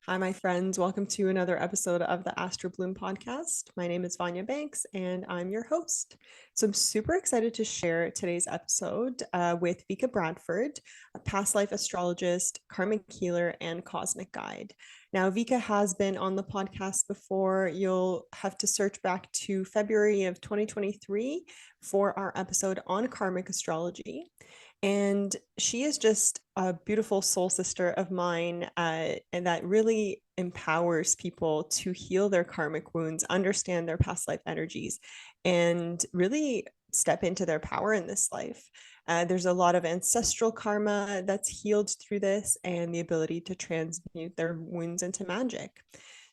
Hi, my friends. Welcome to another episode of the Astro Bloom podcast. My name is Vanya Banks, and I'm your host. So I'm super excited to share today's episode with Vika Bradford, a past life astrologist, karmic healer, and cosmic guide. Now, Vika has been on the podcast before. You'll have to search back to February of 2023 for our episode on karmic astrology. And she is just a beautiful soul sister of mine, and that really empowers people to heal their karmic wounds, understand their past life energies, and really step into their power in this life. There's a lot of ancestral karma that's healed through this and the ability to transmute their wounds into magic.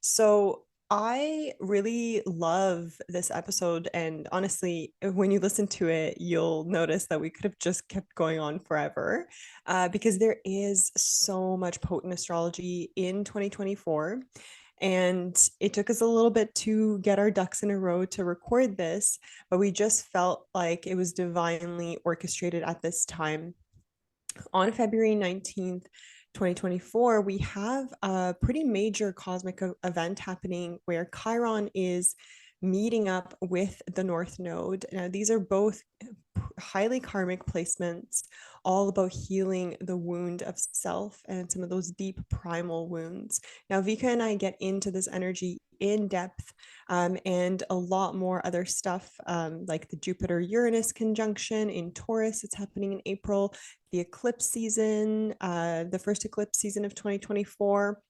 So I really love this episode. And honestly, when you listen to it, you'll notice that we could have just kept going on forever because there is so much potent astrology in 2024. And it took us a little bit to get our ducks in a row to record this, but we just felt like it was divinely orchestrated at this time. On February 19th, 2024, we have a pretty major cosmic event happening where Chiron is meeting up with the North Node. Now, these are both highly karmic placements, all about healing the wound of self and some of those deep primal wounds. Now, Vika and I get into this energy in depth and a lot more other stuff like the Jupiter Uranus conjunction in Taurus. It's happening in April, the eclipse season, the first eclipse season of 2024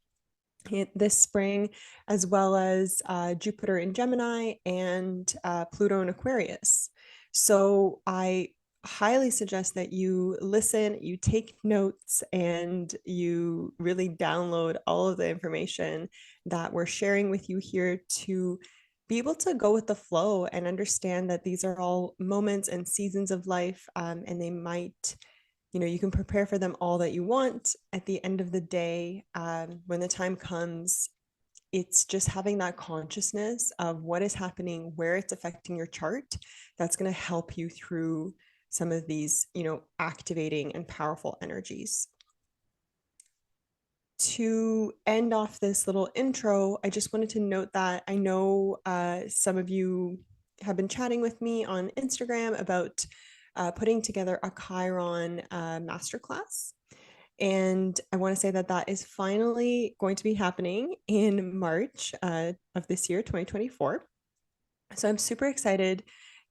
this spring, as well as Jupiter in Gemini and Pluto in Aquarius. So I highly suggest that you listen, you take notes, and you really download all of the information that we're sharing with you here to be able to go with the flow and understand that these are all moments and seasons of life, and they might, you can prepare for them all that you want. At the end of the day, when the time comes, it's just having that consciousness of what is happening, where it's affecting your chart. That's going to help you through some of these, activating and powerful energies. To end off this little intro, I just wanted to note that I know some of you have been chatting with me on Instagram about putting together a Chiron masterclass. And I want to say that that is finally going to be happening in March of this year, 2024. So I'm super excited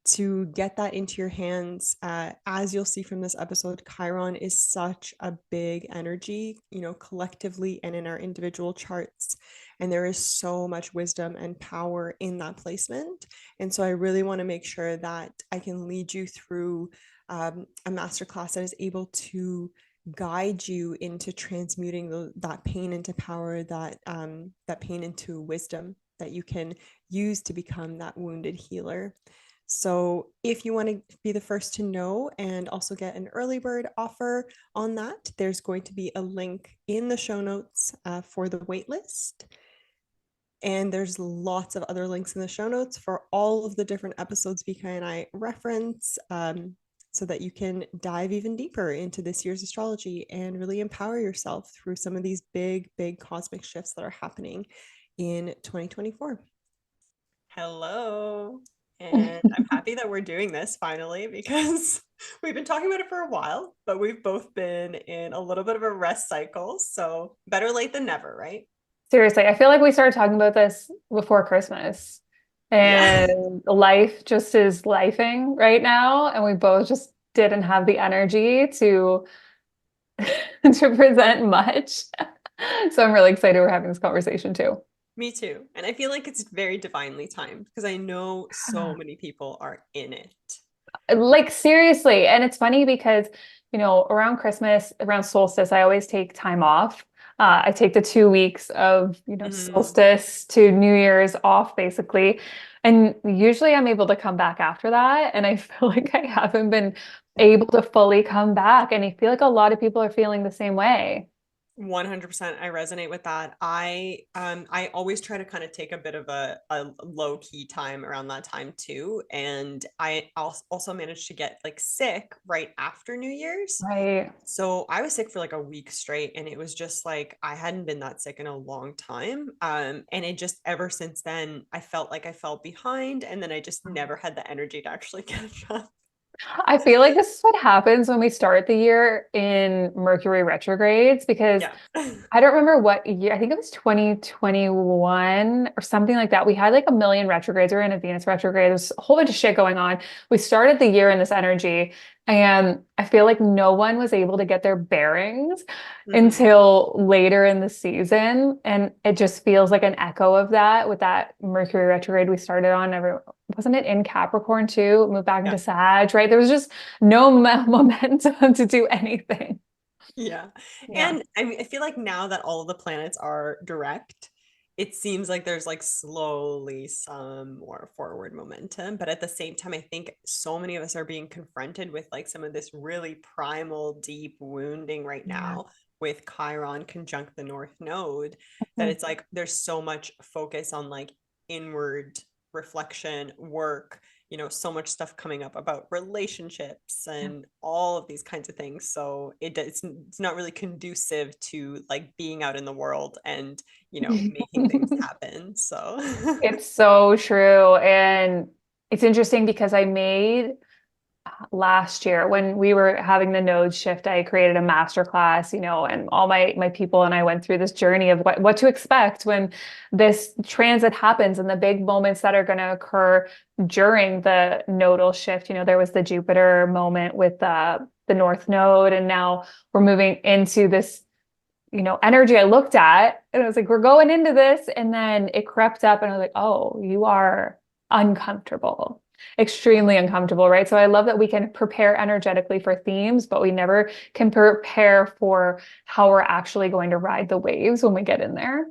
to get that into your hands. As you'll see from this episode, Chiron is such a big energy, collectively and in our individual charts. And there is so much wisdom and power in that placement. And so I really want to make sure that I can lead you through a masterclass that is able to guide you into transmuting that pain into power, that pain into wisdom that you can use to become that wounded healer. So if you want to be the first to know and also get an early bird offer on that, there's going to be a link in the show notes for the waitlist. And there's lots of other links in the show notes for all of the different episodes Vika and I reference, so that you can dive even deeper into this year's astrology and really empower yourself through some of these big, big cosmic shifts that are happening in 2024. Hello. And I'm happy that we're doing this finally because we've been talking about it for a while, but we've both been in a little bit of a rest cycle. So better late than never, right? Seriously, I feel like we started talking about this before Christmas, Yeah. and life just is lifing right now, and we both just didn't have the energy to to present much. So I'm really excited we're having this conversation too. Me too. And I feel like it's very divinely timed because I know so many people are in it. Like seriously, and it's funny because, around Christmas, around solstice, I always take time off. I take the 2 weeks of, Mm, solstice to New Year's off basically. And usually I'm able to come back after that. And I feel like I haven't been able to fully come back. And I feel like a lot of people are feeling the same way. 100%. I resonate with that. I always try to kind of take a bit of a low key time around that time too. And I also managed to get like sick right after New Year's. Right. So I was sick for like a week straight, and it was just like I hadn't been that sick in a long time. And it just ever since then, I felt like I fell behind, and then I just never had the energy to actually catch up. I feel like this is what happens when we start the year in Mercury retrogrades because Yeah. I don't remember what year. I think it was 2021 or something like that. We had like a million retrogrades. We were in a Venus retrograde. There's a whole bunch of shit going on. We started the year in this energy, and I feel like no one was able to get their bearings Mhm. until later in the season. And it just feels like an echo of that with that Mercury retrograde we started on. Wasn't it in Capricorn too? It moved back into Yeah. Sag, right? There was just no momentum to do anything. Yeah. Yeah. And I mean, I feel like now that all of the planets are direct, it seems like there's like slowly some more forward momentum. But at the same time, I think so many of us are being confronted with like some of this really primal, deep wounding right Yeah. now with Chiron conjunct the North Node, that Mhm. it's like there's so much focus on like inward reflection, work, so much stuff coming up about relationships Yeah. and all of these kinds of things. So it's not really conducive to like being out in the world and, making things happen. So It's so true. And it's interesting because I made last year when we were having the node shift, I created a master class, and all my people and I went through this journey of what to expect when this transit happens and the big moments that are going to occur during the nodal shift. There was the Jupiter moment with the North Node, and now we're moving into this energy I looked at and I was like, we're going into this. And then it crept up and I was like, oh, you are uncomfortable, extremely uncomfortable, right? So I love that we can prepare energetically for themes, but we never can prepare for how we're actually going to ride the waves when we get in there.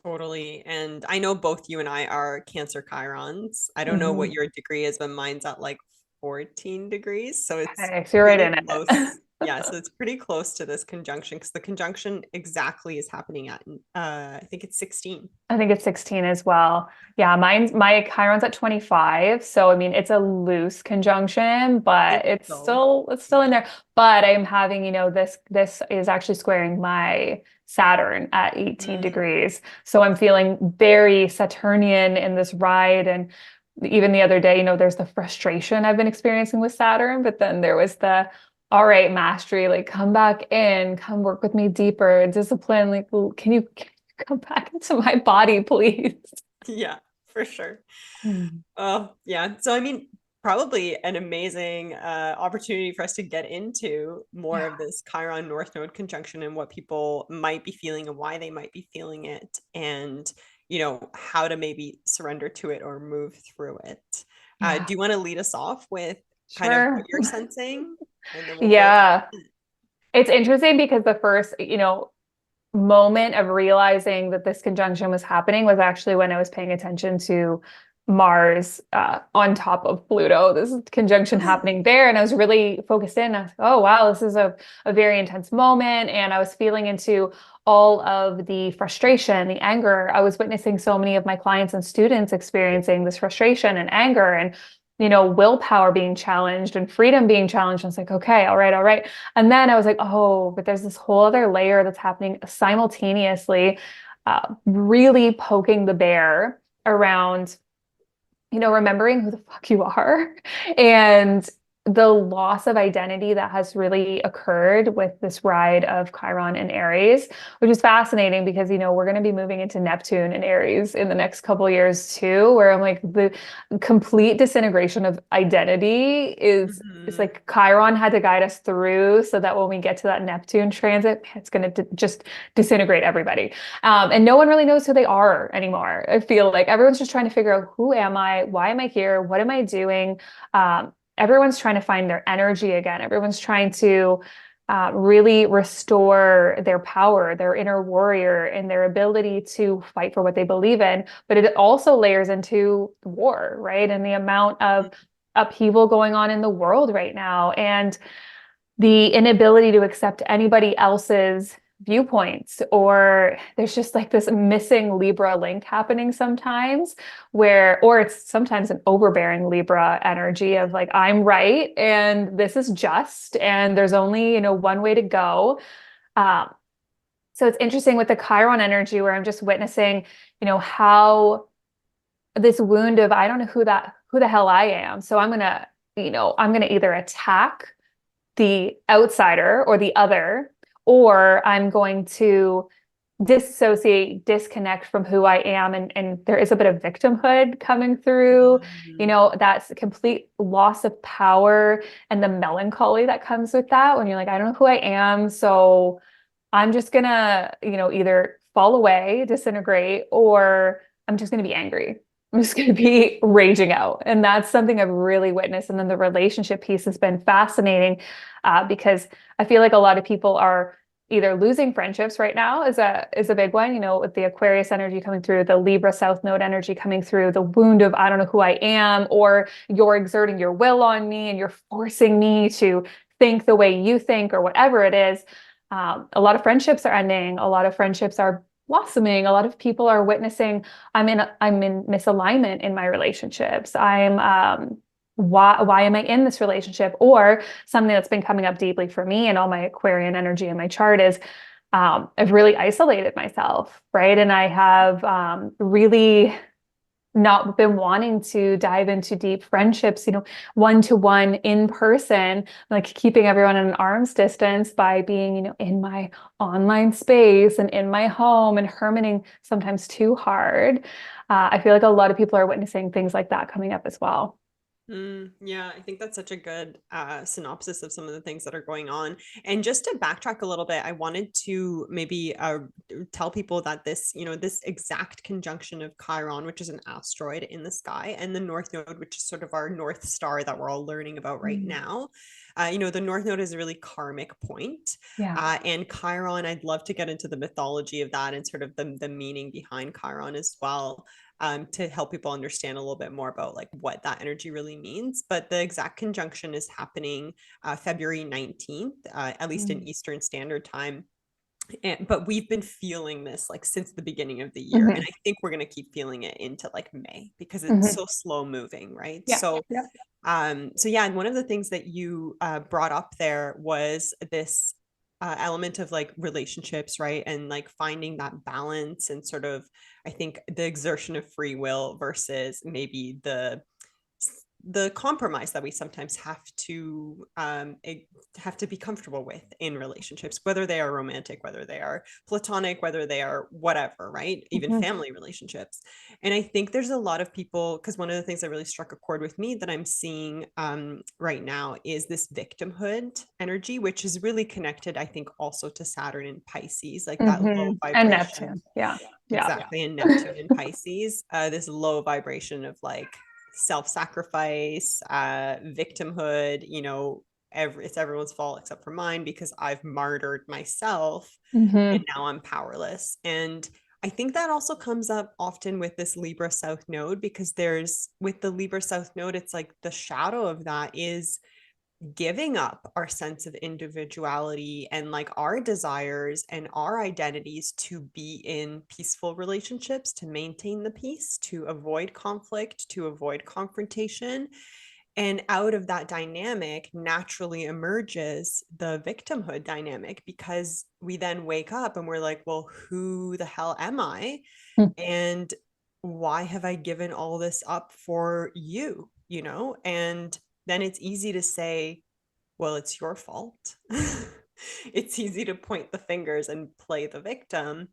totally. And I know both you and I are Cancer Chirons. I don't know what Mhm. your degree is, but mine's at like 14 degrees. So it's Okay, so you're right pretty in close. it. Yeah, so it's pretty close to this conjunction because the conjunction exactly is happening at I think it's 16. I think it's 16 as well. Yeah, my Chiron's at 25. So I mean it's a loose conjunction, but It's it's so still in there. But I'm having, this is actually squaring my Saturn at 18 mm, degrees. So I'm feeling very Saturnian in this ride. And even the other day, there's the frustration I've been experiencing with Saturn, but then there was the all right, mastery, like come back in, come work with me deeper, discipline, like can you come back into my body, please? yeah, for sure. Mm. Oh, yeah. So, I mean, probably an amazing opportunity for us to get into more Yeah. of this Chiron North Node conjunction and what people might be feeling and why they might be feeling it, and, how to maybe surrender to it or move through it. Yeah. Do you want to lead us off with kind of what Sure. you're sensing? And then we'll go. Yeah. It's interesting because the first, moment of realizing that this conjunction was happening was actually when I was paying attention to Mars on top of Pluto, this conjunction happening there. And I was really focused in. I was like, oh, wow, this is a very intense moment. And I was feeling into all of the frustration, the anger. I was witnessing so many of my clients and students experiencing this frustration and anger and willpower being challenged and freedom being challenged. I was like, okay, all right, all right. And then I was like, oh, but there's this whole other layer that's happening simultaneously, really poking the bear around, remembering who the fuck you are and the loss of identity that has really occurred with this ride of Chiron and Aries, which is fascinating because, we're going to be moving into Neptune and Aries in the next couple of years too, where I'm like the complete disintegration of identity is it's Mhm. like Chiron had to guide us through so that when we get to that Neptune transit, it's going to just disintegrate everybody. And no one really knows who they are anymore. I feel like everyone's just trying to figure out who am I? Why am I here? What am I doing? Everyone's trying to find their energy again. Everyone's trying to really restore their power, their inner warrior, and their ability to fight for what they believe in. But it also layers into war, right? And the amount of upheaval going on in the world right now. And the inability to accept anybody else's viewpoints, or there's just like this missing Libra link happening sometimes or it's sometimes an overbearing Libra energy of like, I'm right. And this is just, and there's only, one way to go. Um, so it's interesting with the Chiron energy where I'm just witnessing, how this wound of, I don't know who the hell I am. So I'm going to either attack the outsider or the other, or I'm going to disassociate, disconnect from who I am. And there is a bit of victimhood coming through, that's complete loss of power and the melancholy that comes with that when you're like, I don't know who I am. So I'm just gonna, either fall away, disintegrate, or I'm just gonna be angry. I'm just going to be raging out. And that's something I've really witnessed. And then the relationship piece has been fascinating because I feel like a lot of people are either losing friendships right now is a big one, with the Aquarius energy coming through, the Libra South Node energy coming through, the wound of I don't know who I am, or you're exerting your will on me and you're forcing me to think the way you think or whatever it is. A lot of friendships are ending. A lot of friendships are blossoming. A lot of people are witnessing I'm in misalignment in my relationships. Why am I in this relationship? Or something that's been coming up deeply for me and all my Aquarian energy in my chart is I've really isolated myself, right? And I have really not been wanting to dive into deep friendships, one-to-one in person, like keeping everyone at an arm's distance by being, in my online space and in my home and hermiting sometimes too hard. I feel like a lot of people are witnessing things like that coming up as well. Yeah, I think that's such a good synopsis of some of the things that are going on. And just to backtrack a little bit, I wanted to maybe tell people that this exact conjunction of Chiron, which is an asteroid in the sky, and the North Node, which is sort of our North Star that we're all learning about right now. The North Node is a really karmic point. Yeah. And Chiron, I'd love to get into the mythology of that and sort of the meaning behind Chiron as well. To help people understand a little bit more about like what that energy really means. But the exact conjunction is happening February 19th, at least in Eastern Standard Time. But we've been feeling this like since the beginning of the year. And I think we're going to keep feeling it into like May because it's so slow moving, right? Yeah. So, Yeah. and one of the things that you brought up there was this element of like relationships, right? And like finding that balance and sort of, I think the exertion of free will versus maybe the compromise that we sometimes have to be comfortable with in relationships, whether they are romantic, whether they are platonic, whether they are whatever, right? Even family relationships. And I think there's a lot of people, because one of the things that really struck a chord with me that I'm seeing right now is this victimhood energy, which is really connected, I think, also to Saturn and Pisces, like that low vibration. And Neptune. Yeah. Exactly. And Neptune and Pisces, this low vibration of like self-sacrifice, victimhood, it's everyone's fault except for mine because I've martyred myself and now I'm powerless. And I think that also comes up often with this Libra South Node because with the Libra South Node, it's like the shadow of that is giving up our sense of individuality and like our desires and our identities to be in peaceful relationships, to maintain the peace, to avoid conflict, to avoid confrontation. And out of that dynamic naturally emerges the victimhood dynamic because we then wake up and we're like, well, who the hell am I? And why have I given all this up for you? And then it's easy to say, well, it's your fault. It's easy to point the fingers and play the victim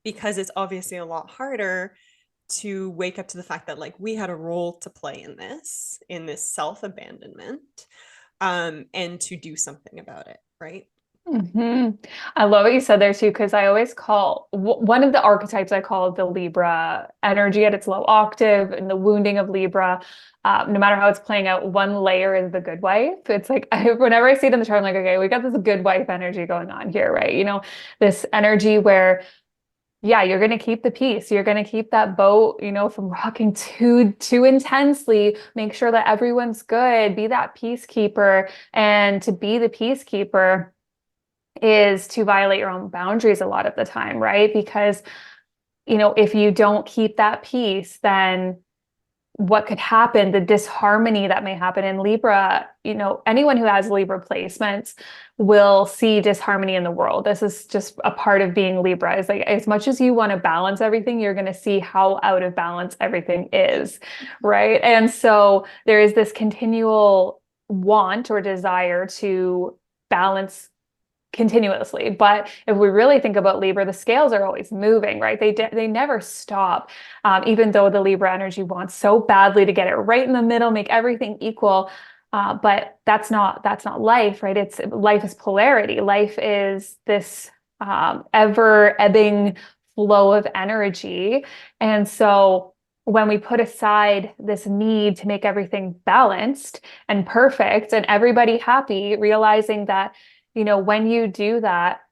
because it's obviously a lot harder to wake up to the fact that like we had a role to play in this self-abandonment, and to do something about it, right? I love what you said there too, because I always call one of the archetypes I call the Libra energy at its low octave and the wounding of Libra. No matter how it's playing out, one layer is the good wife. It's like whenever I see it in the chart, I'm like, okay, we got this good wife energy going on here, right? This energy where, yeah, you're going to keep the peace. You're going to keep that boat, from rocking too intensely. Make sure that everyone's good. Be that peacekeeper. And to be the peacekeeper, is to violate your own boundaries a lot of the time, right? Because, if you don't keep that peace, then what could happen, the disharmony that may happen in Libra, anyone who has Libra placements will see disharmony in the world. This is just a part of being Libra. Is like, as much as you want to balance everything, you're going to see how out of balance everything is, right? And so there is this continual want or desire to balance continuously. But if we really think about Libra, the scales are always moving, right? They never stop. Even though the Libra energy wants so badly to get it right in the middle, make everything equal. But that's not life, right? Life is polarity. Life is this ever ebbing flow of energy. And so when we put aside this need to make everything balanced and perfect and everybody happy, realizing that when you do that,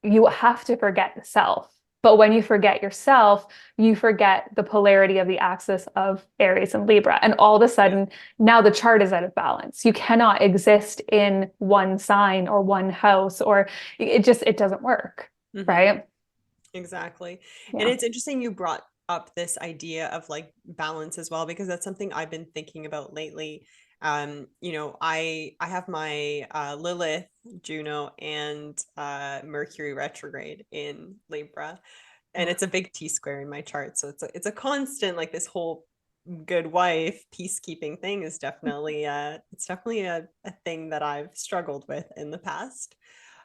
you have to forget the self. But when you forget yourself, you forget the polarity of the axis of Aries and Libra. And all of a sudden, now the chart is out of balance. You cannot exist in one sign or one house, or it doesn't work, right? Exactly. Yeah. And it's interesting you brought up this idea of like balance as well, because that's something I've been thinking about lately. I have my Lilith, Juno, and Mercury retrograde in Libra, and it's a big T square in my chart. So it's a constant, like this whole good wife peacekeeping thing is definitely it's definitely a thing that I've struggled with in the past.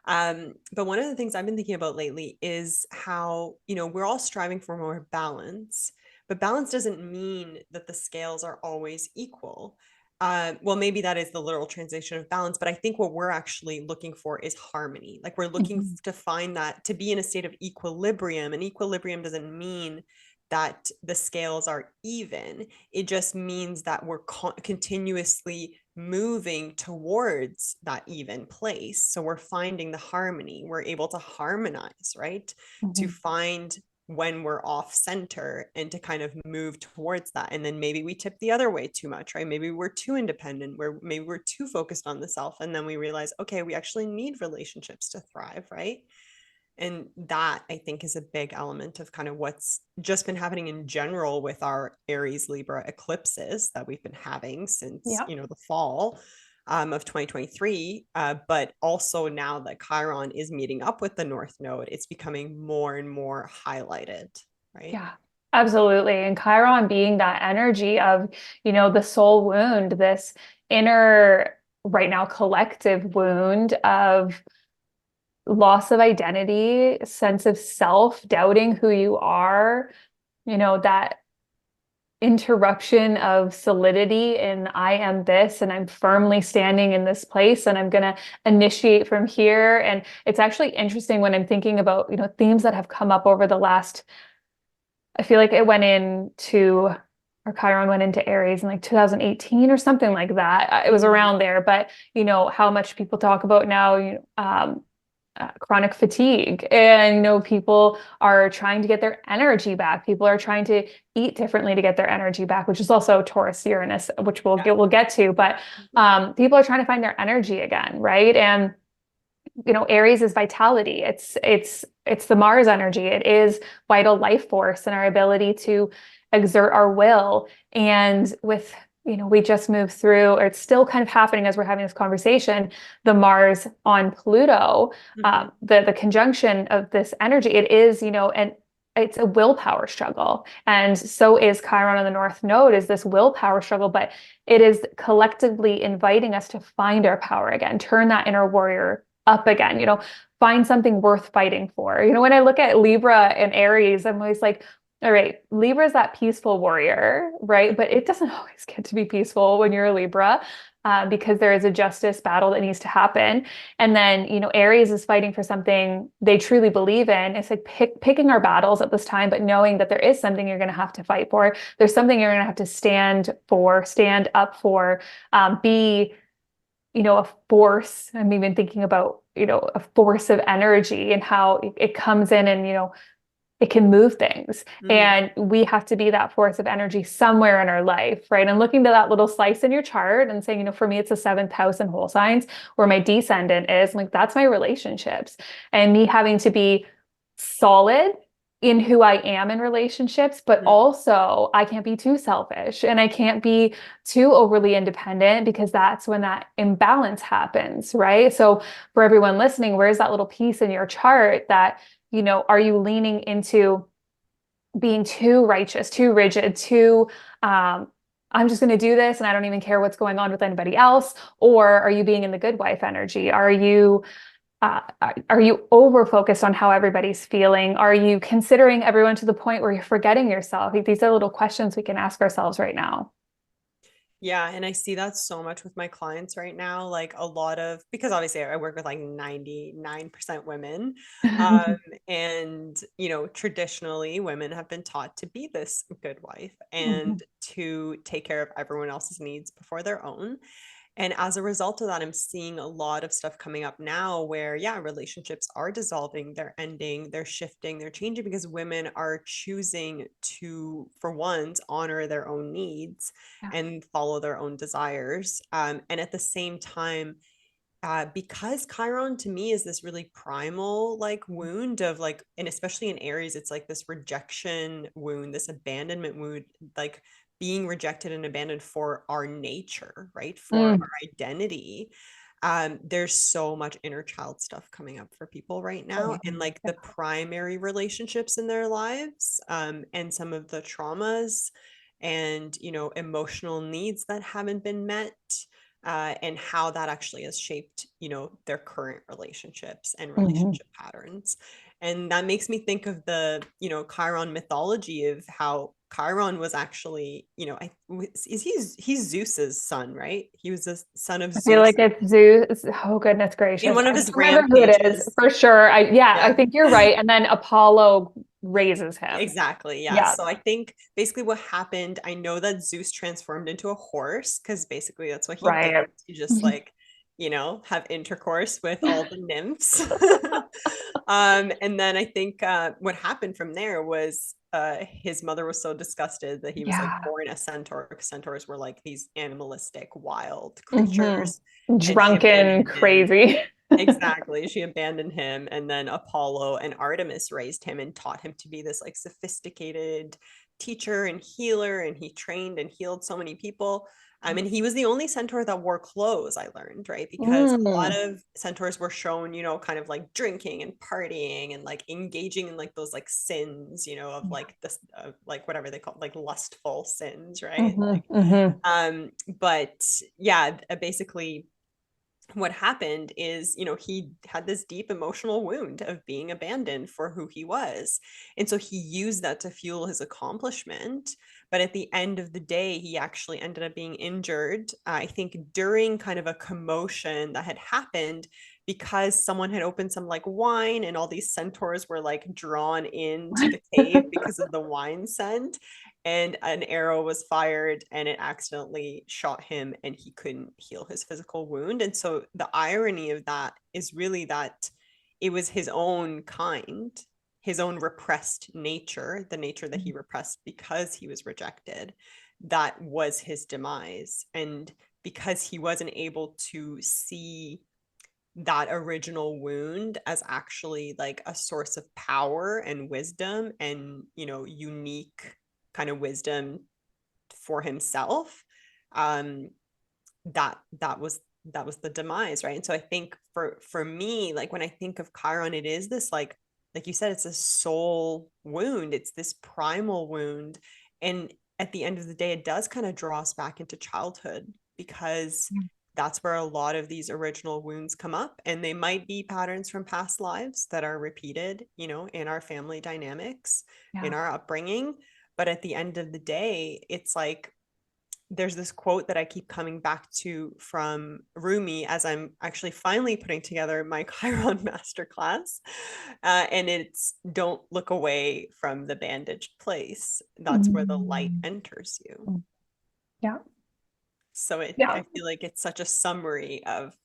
But one of the things I've been thinking about lately is how, we're all striving for more balance, but balance doesn't mean that the scales are always equal. Well, maybe that is the literal translation of balance, but I think what we're actually looking for is harmony. Like we're looking to find that, to be in a state of equilibrium, and equilibrium doesn't mean that the scales are even. It just means that we're continuously moving towards that even place. So we're finding the harmony. We're able to harmonize, right? To find when we're off center and to kind of move towards that. And then maybe we tip the other way too much, right? Maybe we're too independent, where maybe we're too focused on the self. And then we realize, okay, we actually need relationships to thrive, right? And that, I think, is a big element of kind of what's just been happening in general with our Aries Libra eclipses that we've been having since, the fall of 2023. But also now that Chiron is meeting up with the North Node, it's becoming more and more highlighted, right? Yeah, absolutely. And Chiron being that energy of, the soul wound, this inner, right now, collective wound of loss of identity, sense of self, doubting who you are, that interruption of solidity in I am this and I'm firmly standing in this place and I'm going to initiate from here. And it's actually interesting when I'm thinking about, themes that have come up over the last, I feel like it went into, or Chiron went into Aries in like 2018 or something like that. It was around there, but how much people talk about now, chronic fatigue, and people are trying to get their energy back. People are trying to eat differently to get their energy back, which is also Taurus Uranus, which we'll get to. But people are trying to find their energy again, right? And Aries is vitality. It's the Mars energy. It is vital life force and our ability to exert our will. And with we just moved through, or it's still kind of happening as we're having this conversation, the Mars on Pluto, the conjunction of this energy, it is, and it's a willpower struggle. And so is Chiron on the North Node, is this willpower struggle, but it is collectively inviting us to find our power again, turn that inner warrior up again, find something worth fighting for. When I look at Libra and Aries, I'm always like, all right, Libra is that peaceful warrior, right? But it doesn't always get to be peaceful when you're a Libra, because there is a justice battle that needs to happen. And then, Aries is fighting for something they truly believe in. It's like picking our battles at this time, but knowing that there is something you're going to have to fight for. There's something you're going to have to stand up for, be, a force. I'm even thinking about, a force of energy and how it comes in and, it can move things. Mm-hmm. And we have to be that force of energy somewhere in our life, right? And looking to that little slice in your chart and saying, for me, it's the seventh house in whole signs where my descendant is. I'm like, that's my relationships. And me having to be solid in who I am in relationships, but Mm-hmm. also I can't be too selfish and I can't be too overly independent because that's when that imbalance happens, right? So for everyone listening, where's that little piece in your chart that, are you leaning into being too righteous, too rigid, too, I'm just going to do this and I don't even care what's going on with anybody else? Or are you being in the good wife energy? Are you over focused on how everybody's feeling? Are you considering everyone to the point where you're forgetting yourself? These are little questions we can ask ourselves right now. Yeah, and I see that so much with my clients right now. Like a lot of, because obviously I work with like 99% women. Um, and, traditionally women have been taught to be this good wife Mhm. and to take care of everyone else's needs before their own. And as a result of that, I'm seeing a lot of stuff coming up now where, yeah, relationships are dissolving, they're ending, they're shifting, they're changing because women are choosing to, for once, honor their own needs Yeah. and follow their own desires. And at the same time, because Chiron to me is this really primal like wound of like, and especially in Aries, it's like this rejection wound, this abandonment wound, like being rejected and abandoned for our nature, right? For Mm. our identity. There's so much inner child stuff coming up for people right now, and like Yeah. the primary relationships in their lives, and some of the traumas and emotional needs that haven't been met, and how that actually has shaped, their current relationships and Mhm. relationship patterns. And that makes me think of the, Chiron mythology of how Chiron was actually, he's Zeus's son, right? He was the son of I feel Zeus like it's Zeus. Oh, goodness in gracious. one of I his don't remember who it is rampages. for sure. I Yeah. think you're right. And then Apollo raises him. Exactly. Yeah. Yeah. So I think basically what happened, I know that Zeus transformed into a horse because basically that's what he did Right. to just like, have intercourse with all the nymphs. And then I think what happened from there was his mother was so disgusted that he was like Yeah. born a centaur. Centaurs were like these animalistic, wild Hmm. creatures, and she Drunken, abandoned him. crazy. Exactly. She abandoned him, and then Apollo and Artemis raised him and taught him to be this like sophisticated teacher and healer, and he trained and healed so many people. And he was the only centaur that wore clothes, I learned, right? Because a lot Mm. of centaurs were shown, kind of like drinking and partying and like engaging in like those like sins, of Yeah. like this, like whatever they call like lustful sins, right? Hmm. Like, Hmm. but yeah, basically what happened is, he had this deep emotional wound of being abandoned for who he was. And so he used that to fuel his accomplishment. But at the end of the day, he actually ended up being injured, I think, during kind of a commotion that had happened because someone had opened some like wine and all these centaurs were like drawn into the cave because of the wine scent, and an arrow was fired and it accidentally shot him and he couldn't heal his physical wound. And so the irony of that is really that it was his own kind, his own repressed nature, the nature that he repressed because he was rejected, that was his demise. And because he wasn't able to see that original wound as actually like a source of power and wisdom and, unique kind of wisdom for himself, um that was the demise, right? And so I think for me, like when I think of Chiron, it is this like you said, it's a soul wound, it's this primal wound. And at the end of the day, it does kind of draw us back into childhood because that's where a lot of these original wounds come up, and they might be patterns from past lives that are repeated, in our family dynamics, in Yeah. our upbringing. But at the end of the day, it's like there's this quote that I keep coming back to from Rumi as I'm actually finally putting together my Chiron masterclass. And it's, don't look away from the bandaged place. That's where the light Mm. enters you. Yeah. So Yeah. I feel like it's such a summary of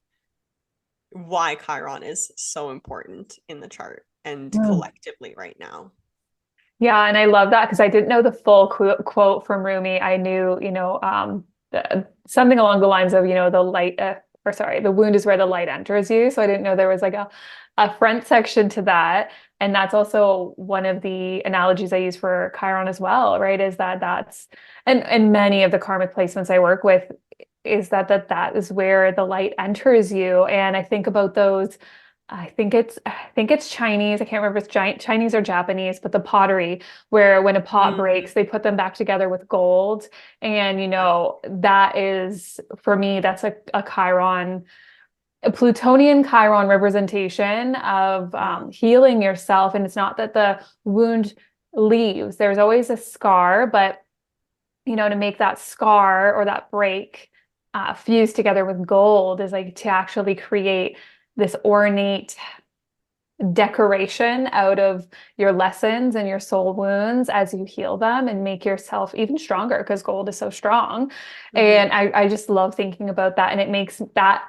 why Chiron is so important in the chart and Mm. collectively right now. Yeah, and I love that because I didn't know the full quote from Rumi. I knew, something along the lines of, the light, or sorry, the wound is where the light enters you. So I didn't know there was like a front section to that. And that's also one of the analogies I use for Chiron as well, right? Is that and many of the karmic placements I work with is that is where the light enters you. And I think about those. I think it's Chinese. I can't remember if it's Chinese or Japanese, but the pottery where when a pot breaks, they put them back together with gold. And that is for me, that's a Chiron, a Plutonian Chiron representation of healing yourself. And it's not that the wound leaves. There's always a scar, but to make that scar or that break fuse together with gold is like to actually create this ornate decoration out of your lessons and your soul wounds as you heal them and make yourself even stronger because gold is so strong. And I just love thinking about that. And it makes that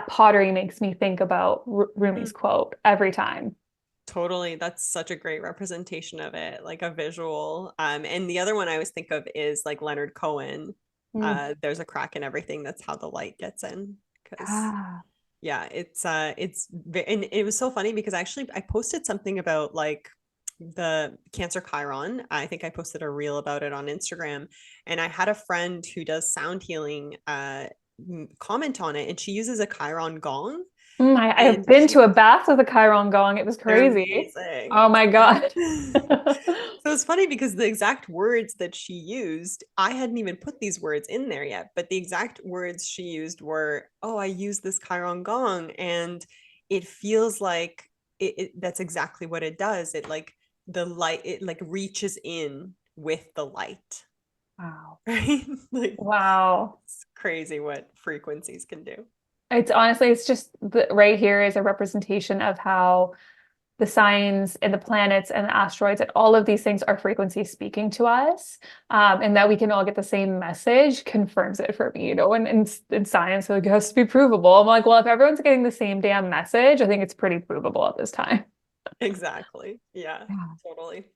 pottery makes me think about Rumi's quote every time. Totally. That's such a great representation of it, like a visual. And the other one I always think of is like Leonard Cohen. Mm. There's a crack in everything. That's how the light gets in. Because Ah. yeah, and it was so funny because actually I posted something about like the Cancer Chiron. I think I posted a reel about it on Instagram, and I had a friend who does sound healing comment on it, and she uses a Chiron gong, I have and been to a bath with a Chiron gong. It was they're crazy. amazing. Oh my God. So it's funny because the exact words that she used, I hadn't even put these words in there yet, but the exact words she used were, "Oh, I use this Chiron gong, and it feels like that's exactly what it does. It like the light, it like reaches in with the light, Wow. right? Like Wow. it's crazy what frequencies can do." It's honestly, it's just right here is a representation of how the signs and the planets and the asteroids and all of these things are frequencies speaking to us, and that we can all get the same message confirms it for me. And in science, like, it has to be provable. I'm like, well, if everyone's getting the same damn message, I think it's pretty provable at this time. Exactly. Yeah, Yeah. totally.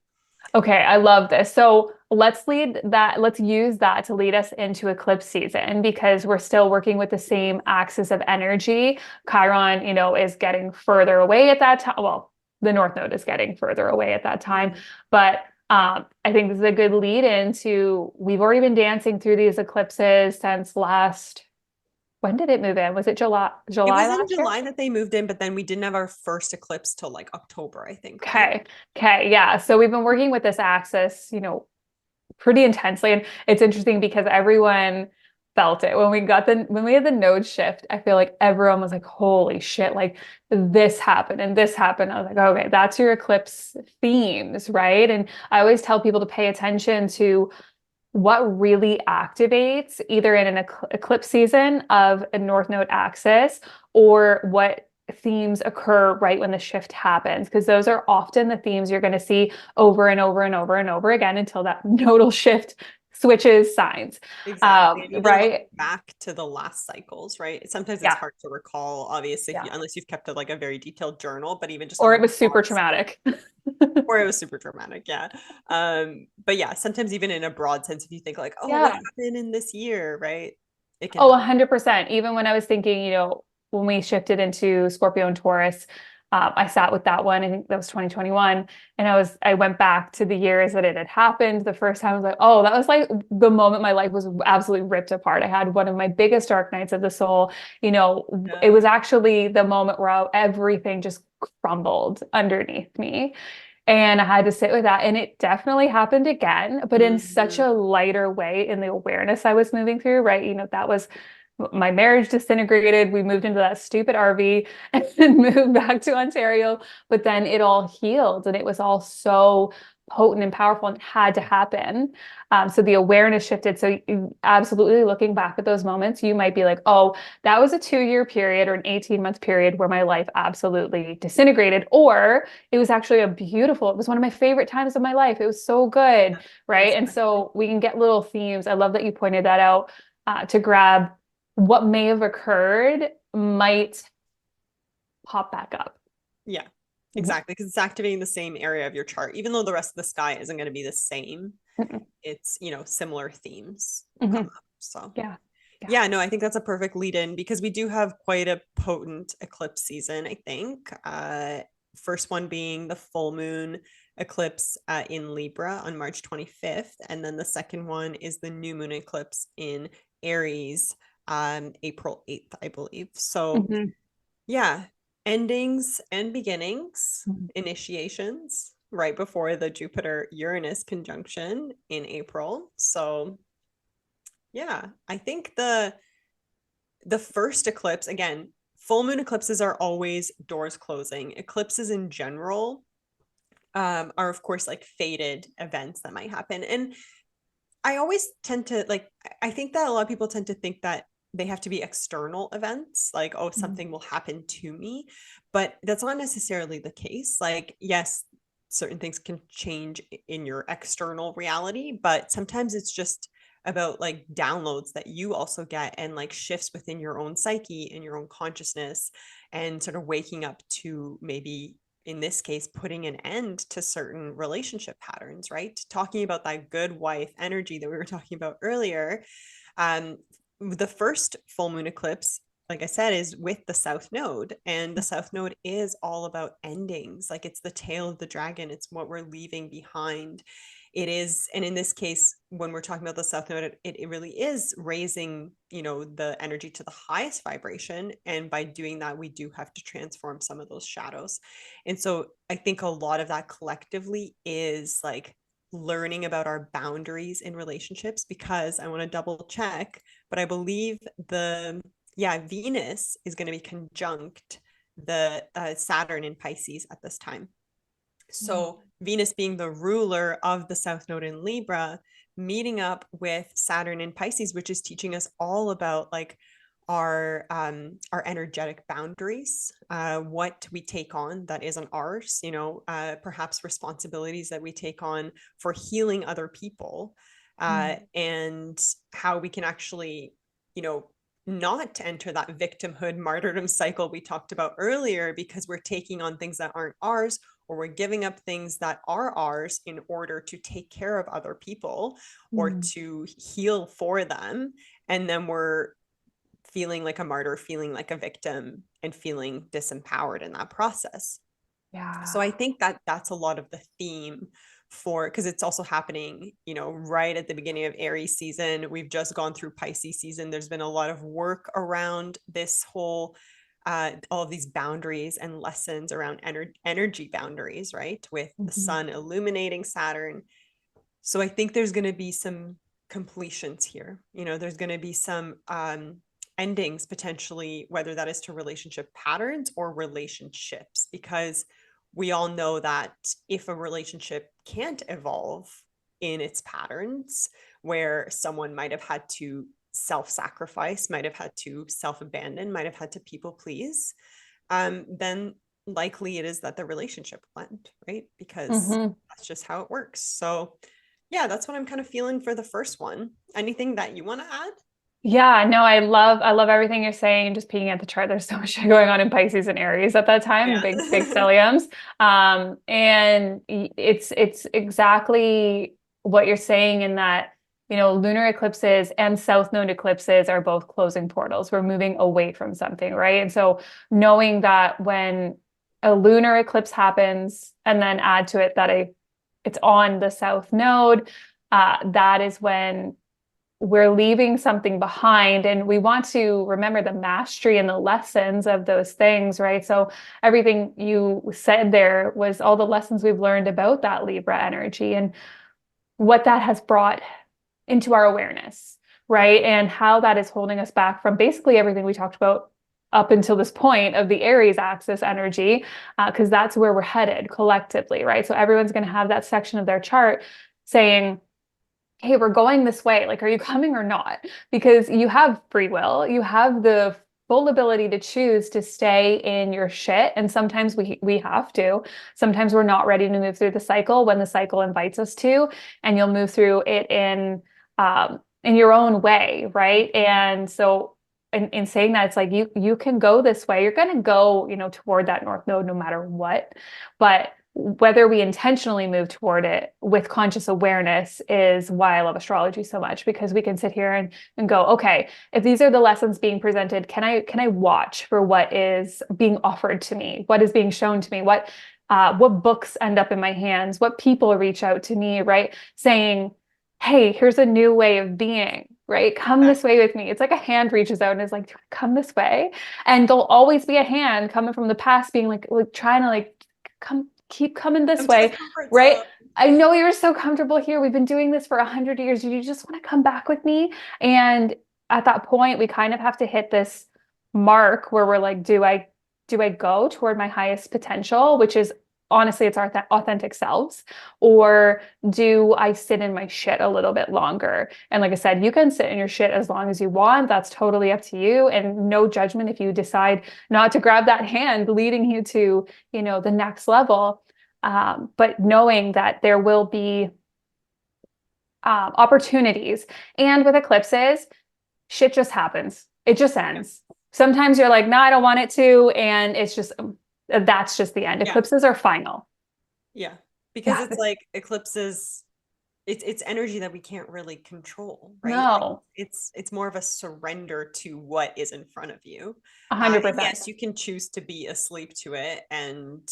Okay, I love this. So let's use that to lead us into eclipse season because we're still working with the same axis of energy. Chiron, is getting further away at that time. Well, the North Node is getting further away at that time. But I think this is a good lead into we've already been dancing through these eclipses since when did it move in? Was it July, It July was in last year? July that they moved in, but then we didn't have our first eclipse till like October, I think, right? Okay. Okay. Yeah. So we've been working with this axis, pretty intensely. And it's interesting because everyone felt it when we had the node shift. I feel like everyone was like, holy shit, like this happened and this happened. I was like, okay, that's your eclipse themes, right? And I always tell people to pay attention to what really activates either in an eclipse season of a North Node axis or what themes occur right when the shift happens, because those are often the themes you're going to see over and over and over and over again until that nodal shift switches signs. Exactly. And even look Right? back to the last cycles, right? Sometimes it's Yeah. hard to recall, obviously, Yeah. unless you've kept like a very detailed journal, but even just on Or the it was super broad, traumatic. or it was super dramatic, yeah. But yeah, sometimes even in a broad sense, if you think like, oh, what Yeah. happened in this year, right? It can Oh, help. 100%. Even when I was thinking, when we shifted into Scorpio and Taurus, I sat with that one. I think that was 2021. And I went back to the years that it had happened. The first time I was like, oh, that was like the moment my life was absolutely ripped apart. I had one of my biggest dark nights of the soul. It Yeah. was actually the moment where everything just crumbled underneath me. And I had to sit with that. And it definitely happened again, but in such Mhm. a lighter way in the awareness I was moving through, right? That was my marriage disintegrated. We moved into that stupid RV and moved back to Ontario. But then it all healed and it was all so potent and powerful and it had to happen. So the awareness shifted. So absolutely looking back at those moments, you might be like, oh, that was a 2-year period or an 18-month period where my life absolutely disintegrated. Or it was actually it was one of my favorite times of my life. It was so good. Right. And Exactly. so we can get little themes. I love that you pointed that out to grab what may have occurred might pop back up. Yeah. exactly, because it's activating the same area of your chart, even though the rest of the sky isn't going to be the same. Mhm. It's, similar themes will come Mhm. up. So Yeah. Yeah. yeah, no, I think that's a perfect lead in because we do have quite a potent eclipse season, I think. First one being the full moon eclipse in Libra on March 25th. And then the second one is the new moon eclipse in Aries April 8th, I believe. So Mhm. yeah, endings and beginnings, Mhm. initiations right before the Jupiter Uranus conjunction in April. So yeah, I think the first eclipse, again, full moon eclipses are always doors closing. Eclipses in general are, of course, like fated events that might happen. And I always tend to like, I think that a lot of people tend to think that they have to be external events, like, oh, Mhm. something will happen to me. But that's not necessarily the case. Like, yes, certain things can change in your external reality, but sometimes it's just about like downloads that you also get and like shifts within your own psyche and your own consciousness and sort of waking up to maybe in this case putting an end to certain relationship patterns, right? Talking about that good wife energy that we were talking about earlier. The first full moon eclipse, like I said, is with the South Node. And the South Node is all about endings. Like it's the tail of the dragon, it's what we're leaving behind. It is, and in this case, when we're talking about the South Node, it really is raising, the energy to the highest vibration. And by doing that, we do have to transform some of those shadows. And so I think a lot of that collectively is like learning about our boundaries in relationships, because I want to double check, but I believe Venus is going to be conjunct the Saturn in Pisces at this time. So Venus being the ruler of the South Node in Libra, meeting up with Saturn in Pisces, which is teaching us all about like our energetic boundaries, what we take on that isn't ours, perhaps responsibilities that we take on for healing other people, and how we can actually, not enter that victimhood martyrdom cycle we talked about earlier, because we're taking on things that aren't ours, or we're giving up things that are ours in order to take care of other people or Mhm. to heal for them. And then we're feeling like a martyr, feeling like a victim, and feeling disempowered in that process. So Yeah. I think that that's a lot of the theme for, because it's also happening, right at the beginning of Aries season. We've just gone through Pisces season. There's been a lot of work around this whole all of these boundaries and lessons around energy boundaries, right? With the Mhm. sun illuminating Saturn. So I think there's going to be some completions here. There's going to be some endings potentially, whether that is to relationship patterns or relationships, because we all know that if a relationship can't evolve in its patterns, where someone might have had to self-sacrifice, might have had to self-abandon, might have had to people please, then likely it is that the relationship will end, right? Because Mhm. that's just how it works. So yeah, that's what I'm kind of feeling for the first one. Anything that you want to add? Yeah, no, I love everything you're saying. Just peeking at the chart, there's so much going on in Pisces and Aries at that time, Yeah. big stelliums. And it's exactly what you're saying in that, lunar eclipses and South Node eclipses are both closing portals. We're moving away from something, right? And so knowing that when a lunar eclipse happens, and then add to it that it's on the South Node, that is when we're leaving something behind, and we want to remember the mastery and the lessons of those things, right? So everything you said there was all the lessons we've learned about that Libra energy and what that has brought into our awareness, right? And how that is holding us back from basically everything we talked about up until this point of the Aries axis energy, because that's where we're headed collectively, right? So everyone's going to have that section of their chart saying, hey, we're going this way. Like, are you coming or not? Because you have free will, you have the full ability to choose to stay in your shit. And sometimes we have to. Sometimes we're not ready to move through the cycle when the cycle invites us to, and you'll move through it in your own way, right? And so in saying that, it's like you can go this way. You're going to go, toward that North Node no matter what. But whether we intentionally move toward it with conscious awareness is why I love astrology so much, because we can sit here and go, okay, if these are the lessons being presented, can I watch for what is being offered to me, what is being shown to me, what books end up in my hands, what people reach out to me, right? Saying, hey, here's a new way of being, right? Come this way with me. It's like a hand reaches out and is like, come this way. And there'll always be a hand coming from the past being like trying to come, keep coming this way, right? I know you're so comfortable here. We've been doing this for 100 years. You just want to come back with me. And at that point, we kind of have to hit this mark where we're like, do I go toward my highest potential, which is honestly, it's our authentic selves, or do I sit in my shit a little bit longer? And like I said, you can sit in your shit as long as you want. That's totally up to you, and no judgment if you decide not to grab that hand leading you to, the next level. But knowing that there will be opportunities, and with eclipses, shit just happens. It just ends. Sometimes you're like, no, I don't want it to. And it's just, that's just the end. Eclipses are final. Yeah. Because it's like eclipses, it's energy that we can't really control, right? No. Like it's more of a surrender to what is in front of you. 100%. Yes, you can choose to be asleep to it and,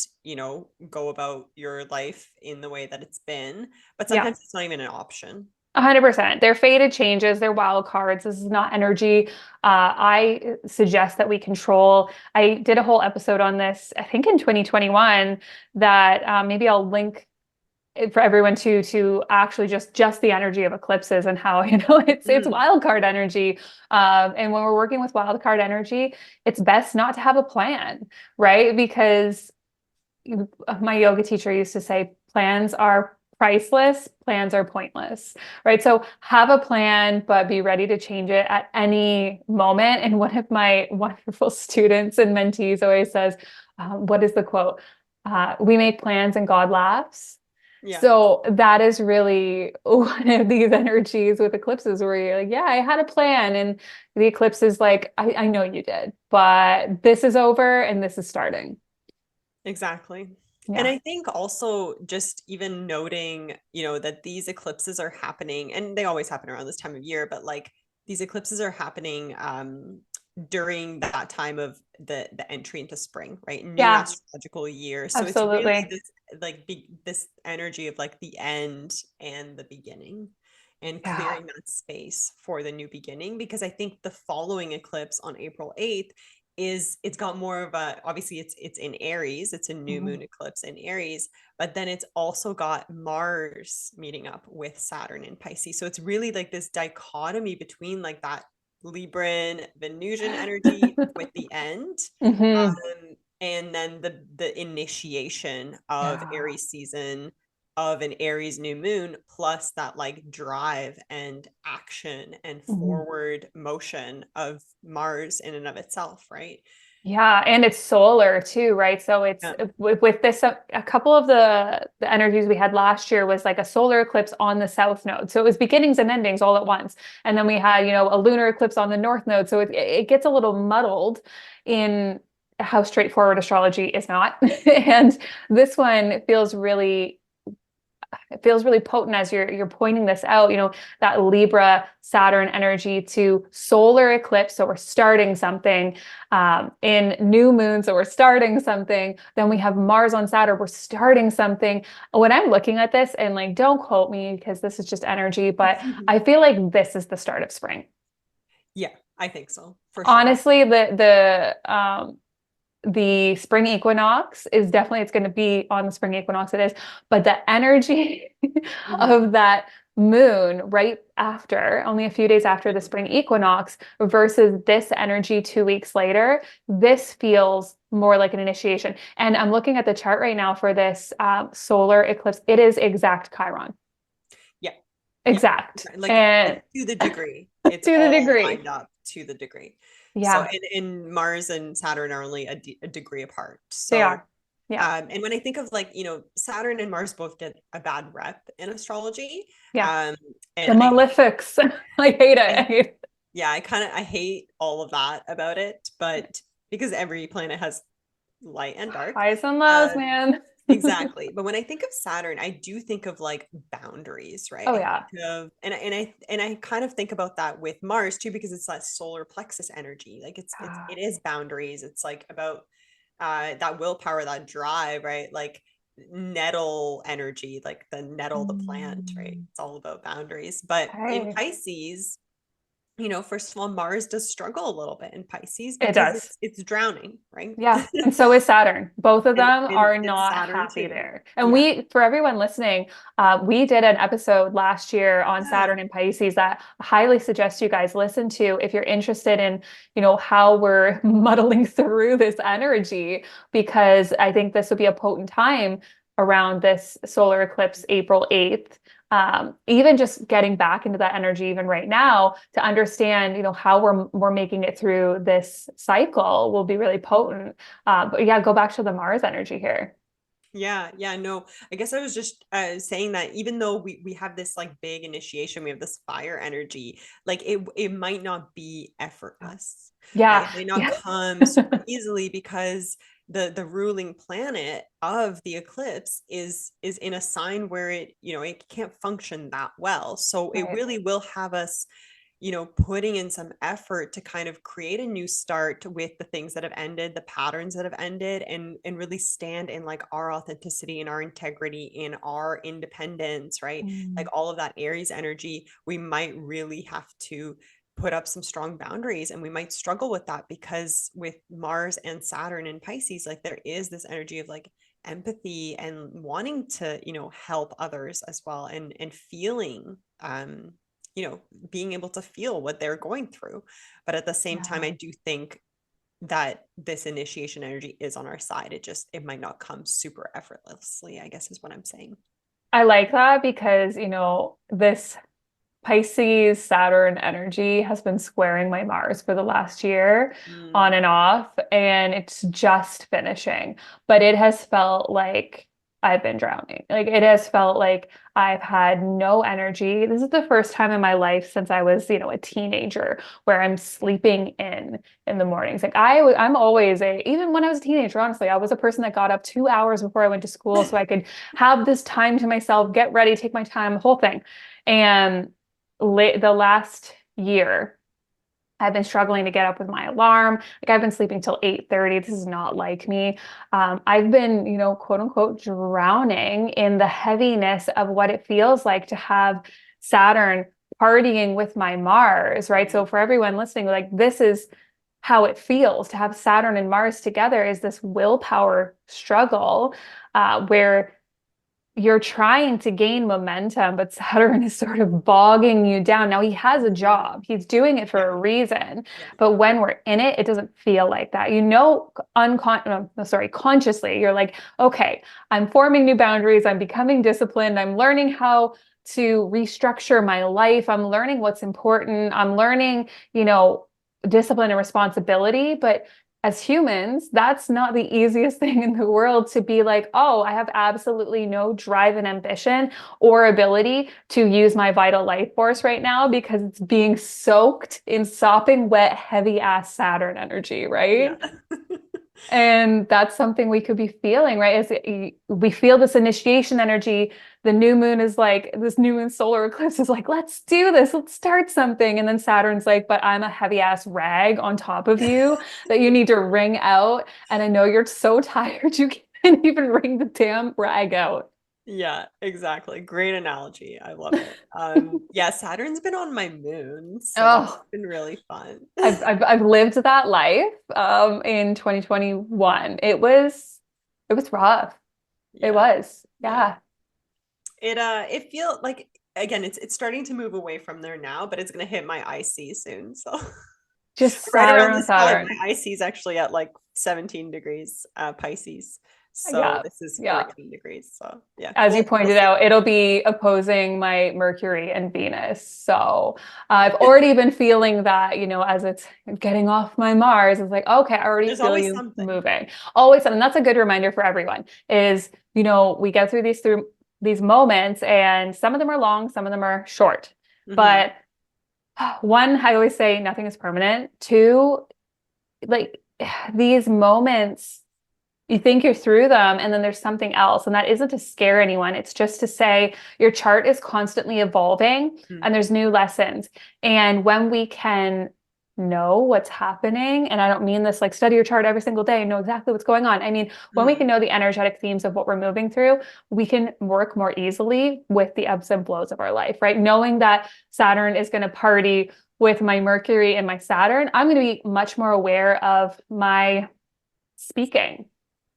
go about your life in the way that it's been, but sometimes it's not even an option. 100%. They're fated changes. They're wild cards. This is not energy. I suggest that we control. I did a whole episode on this, I think in 2021, that maybe I'll link for everyone to actually just the energy of eclipses and how, it's wild card energy. And when we're working with wild card energy, it's best not to have a plan, right? Because my yoga teacher used to say, plans are priceless, plans are pointless, right? So have a plan, but be ready to change it at any moment. And one of my wonderful students and mentees always says, what is the quote? We make plans and God laughs. Yeah. So that is really one of these energies with eclipses where you're like, yeah, I had a plan. And the eclipse is like, I know you did, but this is over and this is starting. Exactly. Yeah. And I think also just even noting, that these eclipses are happening, and they always happen around this time of year, but like these eclipses are happening during that time of the entry into spring, right? New astrological year. So absolutely. It's really this energy of like the end and the beginning, and clearing that space for the new beginning. Because I think the following eclipse on April 8th it's got more of a, obviously it's in Aries, it's a new moon eclipse in Aries, but then it's also got Mars meeting up with Saturn in Pisces. So it's really like this dichotomy between like that Libran Venusian energy with the end, and then the initiation of Aries season, of an Aries new moon, plus that like drive and action and forward motion of Mars in and of itself, right? Yeah, and it's solar too, right? So it's with this, a couple of the energies we had last year was like a solar eclipse on the South Node. So it was beginnings and endings all at once. And then we had, a lunar eclipse on the North Node. So it gets a little muddled in how straightforward astrology is not. And this one feels really potent as you're pointing this out, that Libra Saturn energy to solar eclipse. So we're starting something, in new moon. So we're starting something. Then we have Mars on Saturn. We're starting something. When I'm looking at this, and like, don't quote me because this is just energy, but I feel like this is the start of spring. Yeah, I think so. For sure. Honestly, the spring equinox is definitely, it's going to be on the spring equinox, it is, but the energy of that moon right after, only a few days after the spring equinox, versus this energy 2 weeks later, this feels more like an initiation. And I'm looking at the chart right now for this solar eclipse. It is exact Chiron. Yeah. Exact. Like to the degree. It's to the all degree. lined up to the degree. Yeah. So in Mars and Saturn are only a degree apart. So they are. Yeah. And when I think of like, Saturn and Mars both get a bad rep in astrology. Yeah. And the malefics. I hate it. Yeah, I hate all of that about it, but because every planet has light and dark. Highs and lows, Uh, man. exactly. But when I think of Saturn, I do think of like boundaries, right? Oh I yeah. think of and I kind of think about that with Mars too, because it's that solar plexus energy. Like it is boundaries. It's like about that willpower, that drive, right? Like nettle energy, like the nettle, the plant, right? Mm, It's all about boundaries. But in okay. Pisces, you know, first of all, Mars does struggle a little bit in Pisces It because does. it's drowning, right? Yeah. And so is Saturn. Both of and, them and are and not Saturn happy too. there. And Yeah. for everyone listening, we did an episode last year on Yeah. Saturn and Pisces that I highly suggest you guys listen to if you're interested in, how we're muddling through this energy, because I think this would be a potent time around this solar eclipse, April 8th. Even just getting back into that energy even right now to understand, how we're making it through this cycle will be really potent. But yeah, go back to the Mars energy here. Yeah, no. I guess I was just saying that even though we have this like big initiation, we have this fire energy, like it might not be effortless. Like Yeah, it might not yeah. come super easily because the ruling planet of the eclipse is in a sign where it can't function that well. So it Right. really will have us putting in some effort to kind of create a new start with the things that have ended, the patterns that have ended, and really stand in like our authenticity and our integrity in our independence, right? Like Mm, all of that Aries energy, we might really have to put up some strong boundaries, and we might struggle with that because with Mars and Saturn and Pisces, like there is this energy of like empathy and wanting to help others as well, and feeling being able to feel what they're going through. But at the same time, yeah. I do think that this initiation energy is on our side. It might not come super effortlessly, I guess is what I'm saying. I like that because, this Pisces Saturn energy has been squaring my Mars for the last year on Mm. and off, and it's just finishing. But it has felt like I've been drowning. Like it has felt like I've had no energy. This is the first time in my life since I was, a teenager where I'm sleeping in the mornings. Like I'm always even when I was a teenager, honestly, I was a person that got up 2 hours before I went to school so I could have this time to myself, get ready, take my time, the whole thing. And the last year, I've been struggling to get up with my alarm. Like I've been sleeping till 8:30. This is not like me. I've been, quote unquote, drowning in the heaviness of what it feels like to have Saturn partying with my Mars, right? So Mm. for everyone listening, like this is how it feels to have Saturn and Mars together is this willpower struggle where you're trying to gain momentum, but Saturn is sort of bogging you down. Now he has a Mm. job. He's doing it for Yeah. a reason. Yeah. But when we're in it, it doesn't feel like that. Consciously, you're like, okay, I'm forming new boundaries. I'm becoming disciplined. I'm learning how to restructure my life. I'm learning what's important. I'm learning, discipline and responsibility. But as humans, that's not the easiest thing in the world to be like, oh, I have absolutely no drive and ambition or ability to use my vital life force right now because it's being soaked in sopping wet, heavy ass Saturn energy, Yeah. right? And that's something we could be feeling, right? We feel this initiation energy. The new moon is like, this new moon solar eclipse is like, let's do this, let's start something. And then Saturn's like, but I'm a heavy ass rag on top of you that you need to wring out. And I know you're so tired, you can't even wring the damn rag out. Yeah, exactly. Great analogy. I love it. Yeah, Saturn's been on my moon, so that's Oh, been really fun. I've lived that life in 2021. It was rough. It Yeah. was. Yeah. Yeah. It feel like, again, it's starting to move away from there now, but it's gonna hit my IC soon. So Just right Saturn around on this time, Saturn. my IC is actually at like 17 degrees Pisces. So Yeah. this is Yeah. 14 degrees. So yeah, As you we'll pointed see. out, it'll be opposing my Mercury and Venus. So I've already been feeling that, as it's getting off my Mars, it's like, okay, I already There's feel always you something. moving. Always, and that's a good reminder for everyone is, we get through these moments and some of them are long, some of them are short. Hmm. But One, I always say nothing is permanent. Two, like these moments, you think you're through them and then there's something else. And that isn't to scare anyone. It's just to say your chart is constantly evolving Mm. and there's new lessons. And when we can know what's happening, and I don't mean this like study your chart every single day and know exactly what's going on. I mean, when we can know the energetic themes of what we're moving through, we can work more easily with the ebbs and flows of our life, right? Knowing that Saturn is going to party with my Mercury and my Saturn, I'm going to be much more aware of my speaking,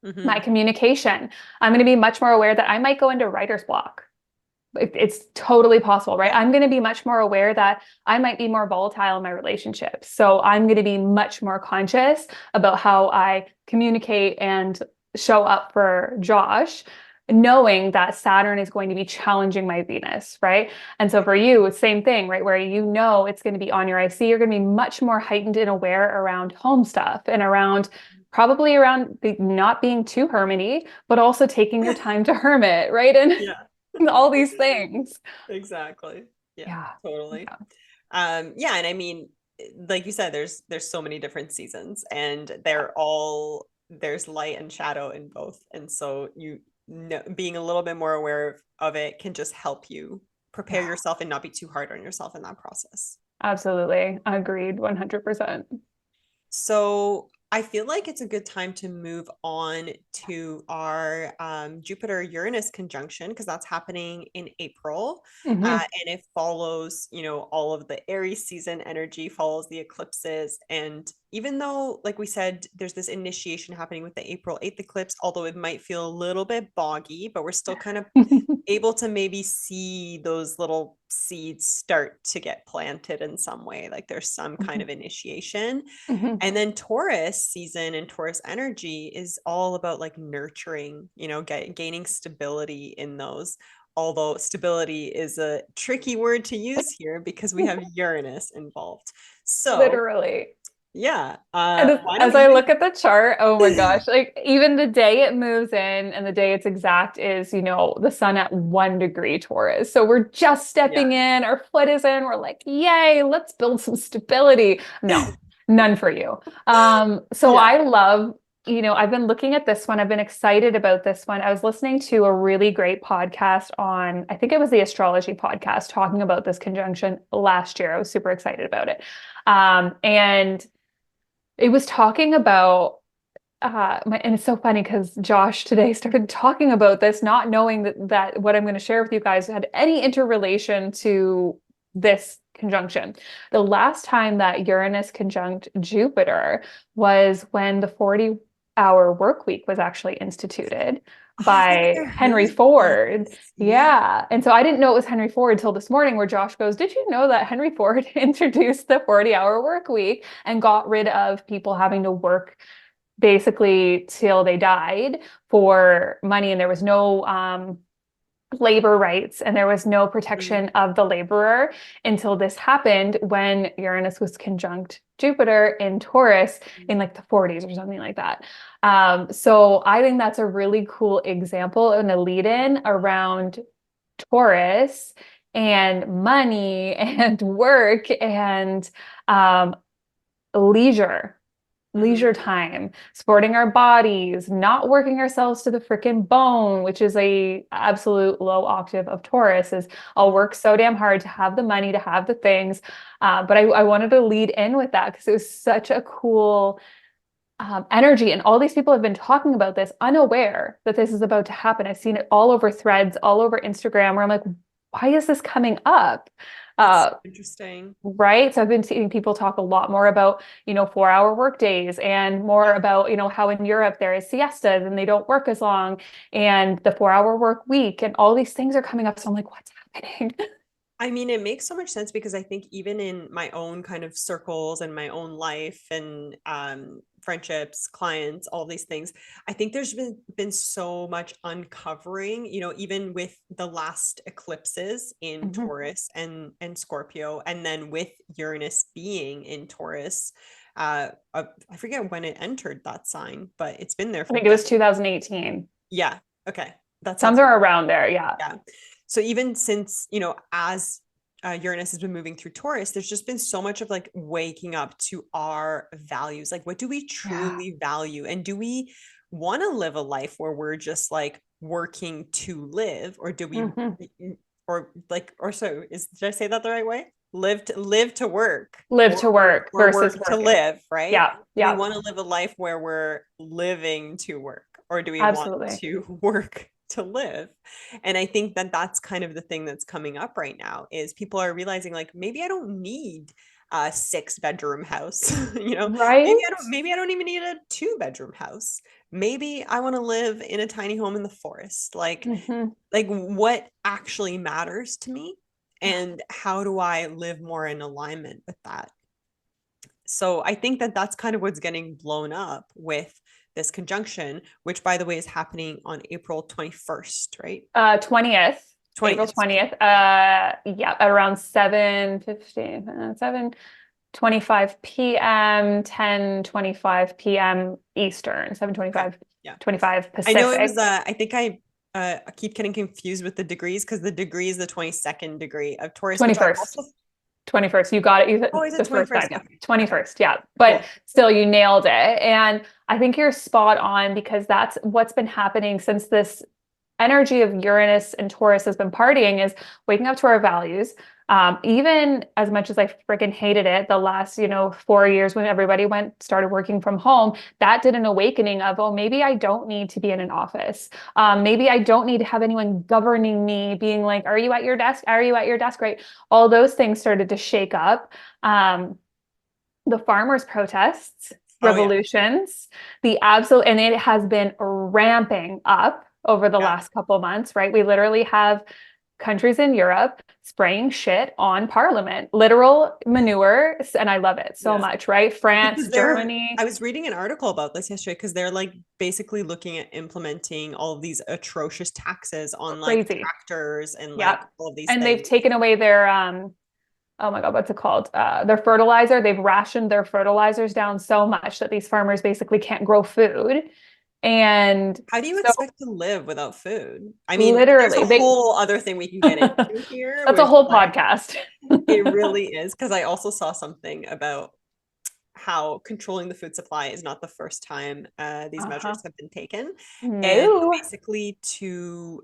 my communication. I'm going to be much more aware that I might go into writer's block. It's totally possible, right? Yeah. I'm going to be much more aware that I might be more volatile in my relationships. So I'm going to be much more conscious about how I communicate and show up for Josh, knowing that Saturn is going to be challenging my Venus, right? And so for you, it's same thing, right? Where you know it's going to be on your IC, you're going to be much more heightened and aware around home stuff and around probably around not being too hermity, but also taking your time to hermit, right? Yeah. And all these things. Exactly. Yeah, Yeah. totally. Yeah. Yeah, and I mean, like you said, there's so many different seasons and Yeah. there's light and shadow in both. And so you know, being a little bit more aware of it can just help you prepare Yeah. yourself and not be too hard on yourself in that process. Absolutely. Agreed. 100%. So I feel like it's a good time to move on to our Jupiter Uranus conjunction because that's happening in April. Hmm. And it follows, all of the Aries season energy, follows the eclipses. And even though, like we said, there's this initiation happening with the April 8th eclipse, although it might feel a little bit boggy, but we're still kind of able to maybe see those little seeds start to get planted in some way. Like there's some kind of initiation. Hmm. And then Taurus season and Taurus energy is all about like nurturing, gaining stability in those. Although stability is a tricky word to use here because we have Uranus involved. So, Literally. yeah, And why as don't I you? look at the chart, oh my gosh, like even the day it moves in and the day it's exact is, the sun at 1 degree Taurus. So we're just Yeah. stepping in, our foot is in, we're like, yay, let's build some stability. No, none for you. So Yeah. I love, I've been looking at this one. I've been excited about this one. I was listening to a really great podcast on, I think it was the astrology podcast talking about this conjunction last year. I was super excited about it. And it was talking about and it's so funny because Josh today started talking about this, not knowing that what I'm going to share with you guys had any interrelation to this conjunction. The last time that Uranus conjunct Jupiter was when the 40-hour work week was actually instituted I think by I Henry heard Ford. this. Yeah. Yeah. And so I didn't know it was Henry Ford until this morning, where Josh goes, did you know that Henry Ford introduced the 40-hour work week and got rid of people having to work basically till they died for money, and there was no labor rights and there was no Mm. protection of the laborer until this happened when Uranus was conjunct Jupiter in Taurus in like the 40s or something like that. So I think that's a really cool example and a lead in around Taurus and money and work and leisure leisure Mhm. time, sporting our bodies, not working ourselves to the freaking bone, which is a absolute low octave of Taurus, is I'll Mhm. work so damn hard to have the money, to have the things. But I wanted to lead in with that because it was such a cool energy. And all these people have been talking about this, unaware that this is about to happen. I've seen it all over threads, all over Instagram, where I'm like, why is this coming up? That's so Uh, interesting. Right. So I've been seeing people talk a lot more about, 4-hour work days and more Yeah. about, how in Europe there is siestas and they don't work as long and the 4-hour work week and all these things are coming up. So I'm like, what's happening? I mean, it makes so much sense because I think even in my own kind of circles and my own life and friendships, clients, all these things, I think there's been so much uncovering, even with the last eclipses in Mhm. Taurus and Scorpio, and then with Uranus being in Taurus. I forget when it entered that sign, but it's been there I for think it was decades. 2018. Yeah. Okay. That sounds Somewhere right. around there. Yeah. Yeah. So even since, as Uranus has been moving through Taurus, there's just been so much of like waking up to our values. Like, what do we Yeah. truly value? And do we want to live a life where we're just like working to live, or do we, Hmm. or like, or so did I say that the right way? Live to work, Live to work or versus work to working. live, right? Yeah. Do we Yeah. want to live a life where we're living to work, or do we want Absolutely. to work to live? And I think that that's kind of the thing that's coming up right now is people are realizing like maybe I don't need a 6 bedroom house. Right? Maybe I don't even need a 2 bedroom house. Maybe I want to live in a tiny home in the forest. Hmm. Like what actually matters to me, Yeah. and how do I live more in alignment with that? So I think that that's kind of what's getting blown up with this conjunction, which by the way is happening on April 21st, right? 20th, April 20th. 20th. Yeah, at around 7:15, 7:25 p.m., 10:25 p.m. Eastern, Okay. 7:25, Yeah. 25 I know it was Pacific. I think I keep getting confused with the degrees because the degree is the 22nd degree of Taurus, which I 21st. also 21st. You got it. oh, is it The first time. 21st? Yeah. Okay. Okay. 21st. Yeah. But Cool. still, you nailed it. And I think you're spot on because that's what's been happening since this energy of Uranus and Taurus has been partying is waking up to our values. Even as much as I freaking hated it, the last, 4 years when everybody started working from home, that did an awakening of, oh, maybe I don't need to be in an office. Maybe I don't need to have anyone governing me, being like, are you at your desk? Are you at your desk? Right. All those things started to shake up. The farmers' protests, Oh yeah. revolutions, the absolute, and it has been ramping up over the Yeah. last couple of months, right? We literally have countries in Europe spraying shit on parliament, literal manure. And I love it so Yeah. much, right? France, Because I Germany, was reading an article about this yesterday because they're like basically looking at implementing all of these atrocious taxes on like crazy. tractors and Yeah. like all of these And they've things. taken away their, oh my God, what's it called? Their fertilizer. They've rationed their fertilizers down so much that these farmers basically can't grow food. And How do you so expect to live without food? I mean, there's a literally, whole other thing we can get into here, that's a which whole like podcast. it really is. Because I also saw something about how controlling the food supply is not the first time these Uh-huh. measures have been taken. And No. basically,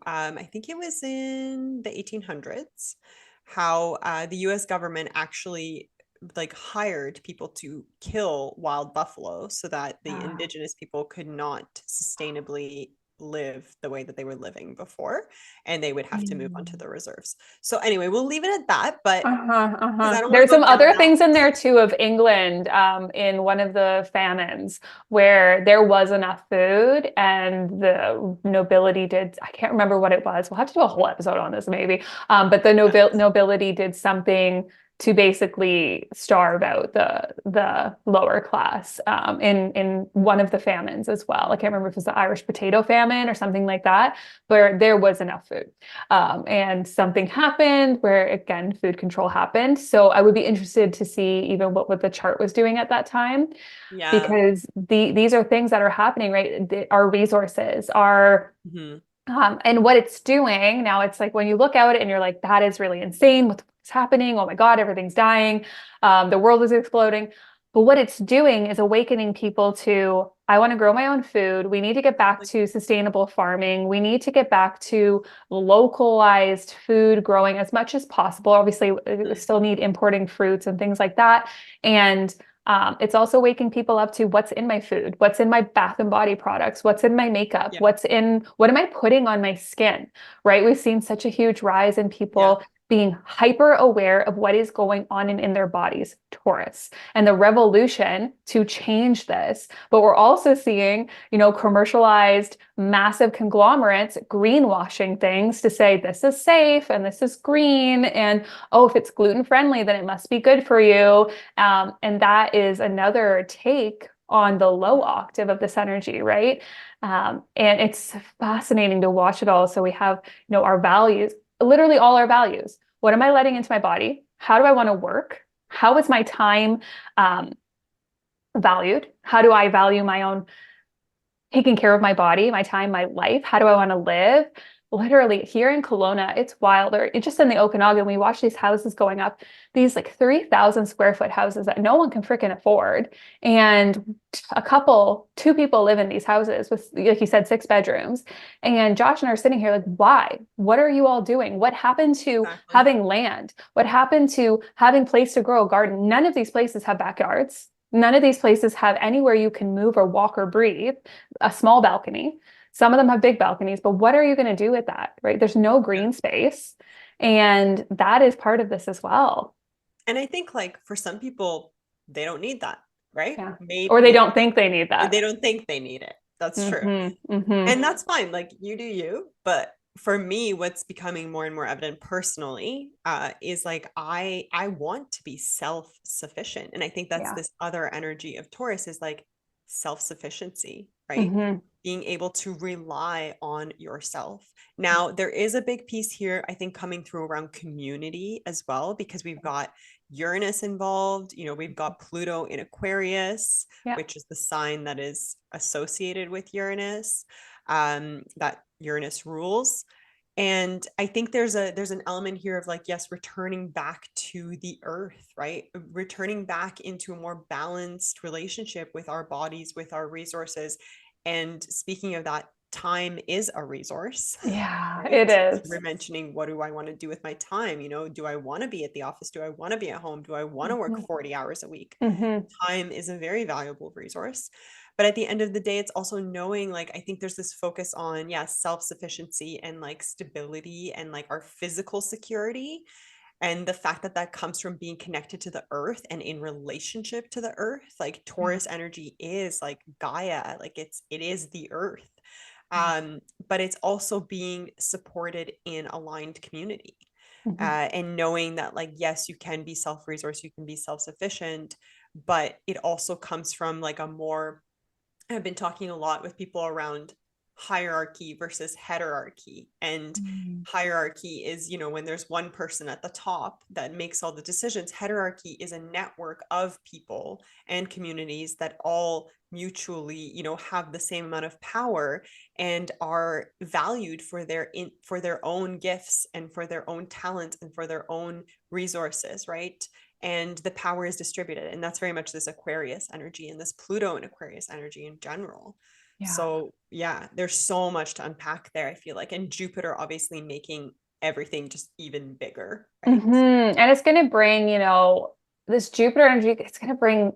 I think it was in the 1800s, how the US government actually like hired people to kill wild buffalo so that the Uh, indigenous people could not sustainably live the way that they were living before, and they would have to move on to the reserves. So anyway, we'll leave it at that, but uh-huh, because uh-huh. I don't want to There's go some down other that. things in there too of England, in one of the famines where there was enough food and the nobility did, I can't remember what it was. We'll have to do a whole episode on this maybe. But the nobility did something to basically starve out the lower class, in one of the famines as well. I can't remember if it was the Irish potato famine or something like that, where there was enough food. And something happened where, again, food control happened. So I would be interested to see even what the chart was doing at that time, Yeah. because these are things that are happening, right? Our resources are, Mhm. and what it's doing now, it's like when you look at it and you're like, that is really insane. What's happening? Oh my God, everything's dying. The world is exploding. But what it's doing is awakening people to, I want to grow my own food. We need to get back Like, to sustainable farming. We need to get back to localized food growing as much as possible. Obviously, we still need importing fruits and things like that. And it's also waking people up to what's in my food, what's in my bath and body products, what's in my makeup, yeah. what am I putting on my skin, right? We've seen such a huge rise in Yeah. people being hyper aware of what is going on in their bodies, Taurus, and the revolution to change this. But we're also seeing, commercialized massive conglomerates greenwashing things to say this is safe and this is green. And oh, if it's gluten friendly, then it must be good for you. And that is another take on the low octave of this energy, right? And it's fascinating to watch it all. So we have, our values, literally all our values. What am I letting into my body? How do I want to work? How is my time valued? How do I value my own taking care of my body, my time, my life? How do I want to live? literally here in Kelowna, it's wild. Or just in the Okanagan, we watch these houses going up, these like 3,000 square foot houses that no one can freaking afford. And two people live in these houses with, like you said, 6 bedrooms. And Josh and I are sitting here like, why? What are you all doing? What happened to Exactly. having land? What happened to having place to grow a garden? None of these places have backyards. None of these places have anywhere you can move or walk or breathe, a small balcony. Some of them have big balconies, but what are you going to do with that, right? There's no Yeah. green space. And that is part of this as well. And I think like for some people, they don't need that, right? Yeah. Or they Maybe don't think they need they that. don't think they need it. That's true. Mm-hmm. And that's fine. Like you do you. But for me, what's becoming more and more evident personally is like I want to be self-sufficient. And I think that's Yeah. this other energy of Taurus is like self-sufficiency, right? Mm-hmm. Being able to rely on yourself. Now, there is a big piece here, I think, coming through around community as well, because we've got Uranus involved. We've got Pluto in Aquarius, Yeah. which is the sign that is associated with Uranus, that Uranus rules. And I think there's an element here of like, yes, returning back to the earth, right? Returning back into a more balanced relationship with our bodies, with our resources. And speaking of that, time is a resource, Yeah, right? it We're is. mentioning, what do I want to do with my time? Do I want to be at the office? Do I want to be at home? Do I want to work Mm-hmm. 40 hours a week? Mm-hmm. Time is a very valuable resource. But at the end of the day, it's also knowing, like, I think there's this focus on, yeah, self-sufficiency and like stability and like our physical security. And the fact that that comes from being connected to the earth and in relationship to the earth. Like Yeah. Taurus energy is like Gaia, like it is the earth. Yeah. But it's also being supported in aligned community. Mm-hmm. And knowing that, like, yes, you can be self-resource, you can be self-sufficient, but it also comes from like a more, I've been talking a lot with people around hierarchy versus heterarchy. And Mm. hierarchy is, when there's one person at the top that makes all the decisions. Hierarchy is a network of people and communities that all mutually, have the same amount of power and are valued for their own gifts and for their own talent and for their own resources, right? And the power is distributed, and that's very much this Aquarius energy and this Pluto and Aquarius energy in general. Yeah. So yeah, there's so much to unpack there, I feel like. And Jupiter obviously making everything just even bigger, right? Mm-hmm. And it's going to bring, this Jupiter energy, it's going to bring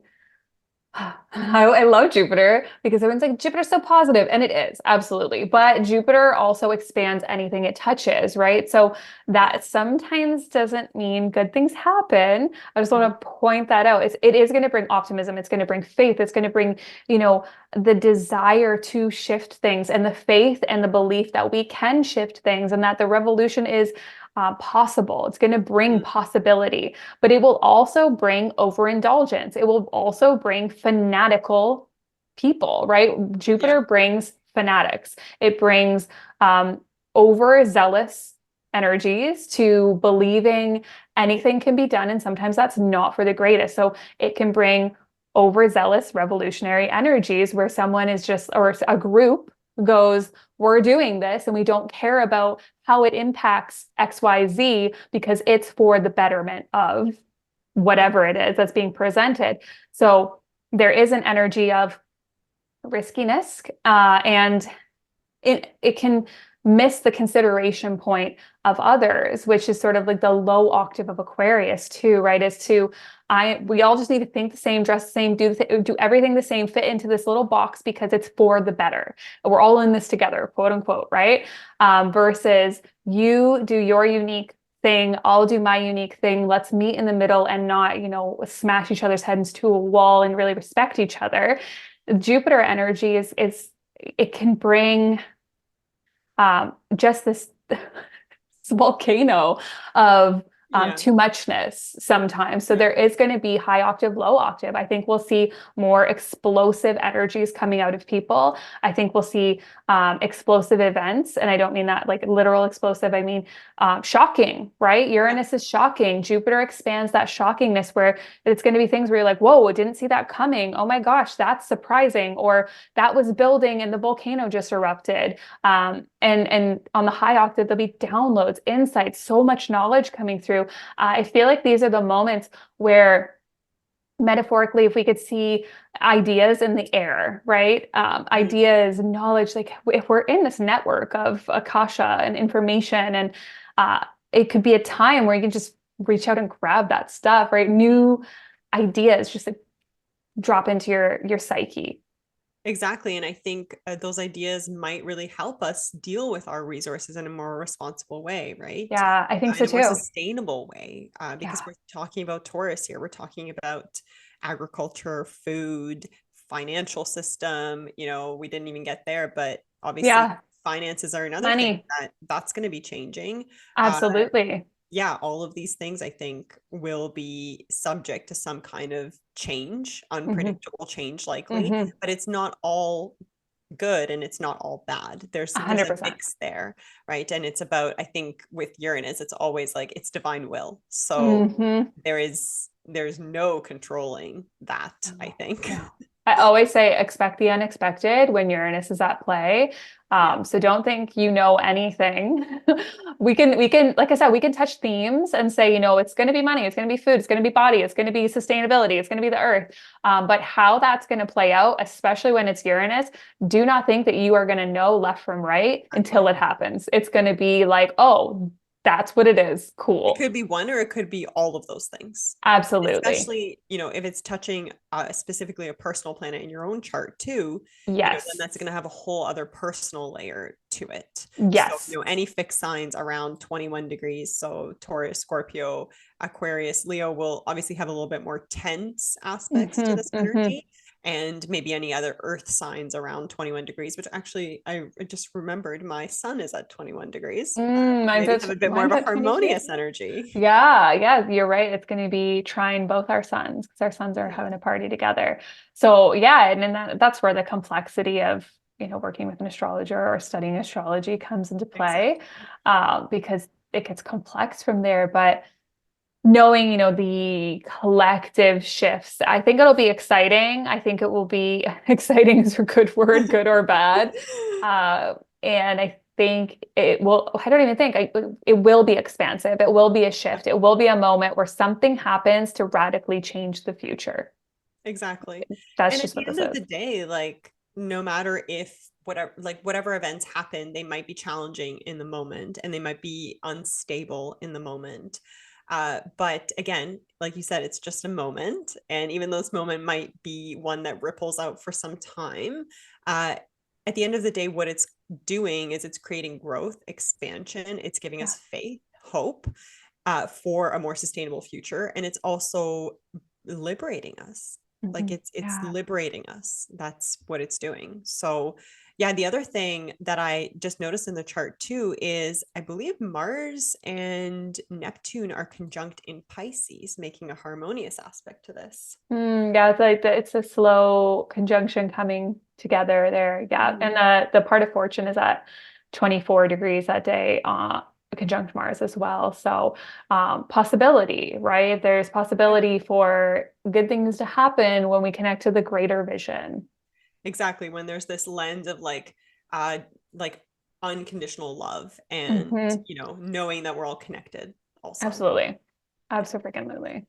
I love Jupiter because everyone's like, Jupiter's so positive, and it is, absolutely. But Jupiter also expands anything it touches, right? So Yeah. that sometimes doesn't mean good things happen. I just Mhm. want to point that out. It is going to bring optimism. It's going to bring faith. It's going to bring, the desire to shift things and the faith and the belief that we can shift things and that the revolution is possible. It's going to bring Mhm. possibility, but it will also bring overindulgence. It will also bring fanatical people, right? Yeah. Jupiter brings fanatics. It brings overzealous energies to believing anything can be done, and sometimes that's not for the greatest. So it can bring overzealous revolutionary energies where someone is just, or a group goes, we're doing this and we don't care about how it impacts XYZ because it's for the betterment of Mhm. whatever it is that's being presented. So there is an energy of riskiness, and it can miss the consideration point of others, which is sort of like the low octave of Aquarius too, right? Is to we all just need to think the same, dress the same, do everything the same, fit into this little box because it's for the better. We're all in this together, quote unquote, right? Versus you do your unique thing, I'll do my unique thing. Let's meet in the middle and not, smash each other's heads to a wall and really respect each other. Jupiter energy is it can bring just this volcano of Yeah. too muchness sometimes. So there is going to be high octave, low octave. I think we'll see more explosive energies coming out of people. I think we'll see explosive events. And I don't mean that like literal explosive. I mean, shocking, right? Uranus is shocking. Jupiter expands that shockingness where it's going to be things where you're like, whoa, didn't see that coming. Oh my gosh, that's surprising. Or that was building and the volcano just erupted. And on the high octave, there'll be downloads, insights, so much knowledge coming through. I feel like these are the moments where metaphorically, if we could see ideas in the air, right? Ideas, knowledge, like if we're in this network of Akasha and information, and it could be a time where you can just reach out and grab that stuff, right? New ideas just like drop into your psyche. Exactly. And I think those ideas might really help us deal with our resources in a more responsible way, right? Yeah, I think In so a more too. sustainable way, because Yeah. we're talking about Taurus here. We're talking about agriculture, food, financial system. We didn't even get there, but obviously Yeah. finances are another thing Money. that's going to be changing. Uh, Absolutely. yeah, all of these things I think will be subject to some kind of change, Hmm. unpredictable change likely, Hmm. but it's not all good and it's not all bad. There's a 100%. mix there, right? And it's about, I think with Uranus, it's always like it's divine will. So Hmm. there's no controlling that, I No, think. no. I always say expect the unexpected when Uranus is at play. Yeah. So don't think you know anything. We can, like I said, we can touch themes and say, it's going to be money, it's going to be food, it's going to be body, it's going to be sustainability, it's going to be the earth. But how that's going to play out, especially when it's Uranus, do not think that you are going to know left from right until it happens. It's going to be like, oh, that's what it is. It Cool. could be one or it could be all of those things. Absolutely. Especially, if it's touching specifically a personal planet in your own chart too, then Yes. that's going to have a whole other personal layer to it. So, Yes. any fixed signs around 21 degrees, so Taurus, Scorpio, Aquarius, Leo will obviously have a little bit more tense aspects to Hmm. this Hmm. energy. And maybe any other earth signs around 21 degrees, which actually I just remembered my sun is at 21 degrees. Maybe have a bit more of Mine's a at 22. harmonious energy. Yeah, yeah, you're right. It's going to be trying both our suns because our suns are Yeah, having a party together. So yeah, and then that's where the complexity of working with an astrologer or studying astrology comes into play, exactly. because it gets complex from there. But knowing, the collective shifts, I think it'll be exciting. I think it will be exciting is a good word, good or bad. And I think it will, I don't even think it will be expansive. It will be a shift. It will be a moment where something happens to radically change the future. Exactly. That's And at just the what this end of is. the day, like no matter if whatever events happen, they might be challenging in the moment and they might be unstable in the moment. But again, like you said, it's just a moment. And even though this moment might be one that ripples out for some time, uh, at the end of the day, what it's doing is it's creating growth, expansion, it's giving Yeah. us faith, hope, for a more sustainable future. And it's also liberating us. Like Mhm. it's Yeah. liberating us. That's what it's doing. So yeah, the other thing that I just noticed in the chart too is I believe Mars and Neptune are conjunct in Pisces, making a harmonious aspect to this. Yeah, it's like it's a slow conjunction coming together there. Yeah. And Mhm. the part of fortune is at 24 degrees that day, conjunct Mars as well. So possibility, right? There's Yeah, possibility for good things to happen when we connect to the greater vision. exactly. When there's this lens of uh like unconditional love and Hmm. knowing that we're all connected also. Absolutely. Yeah. Absolutely.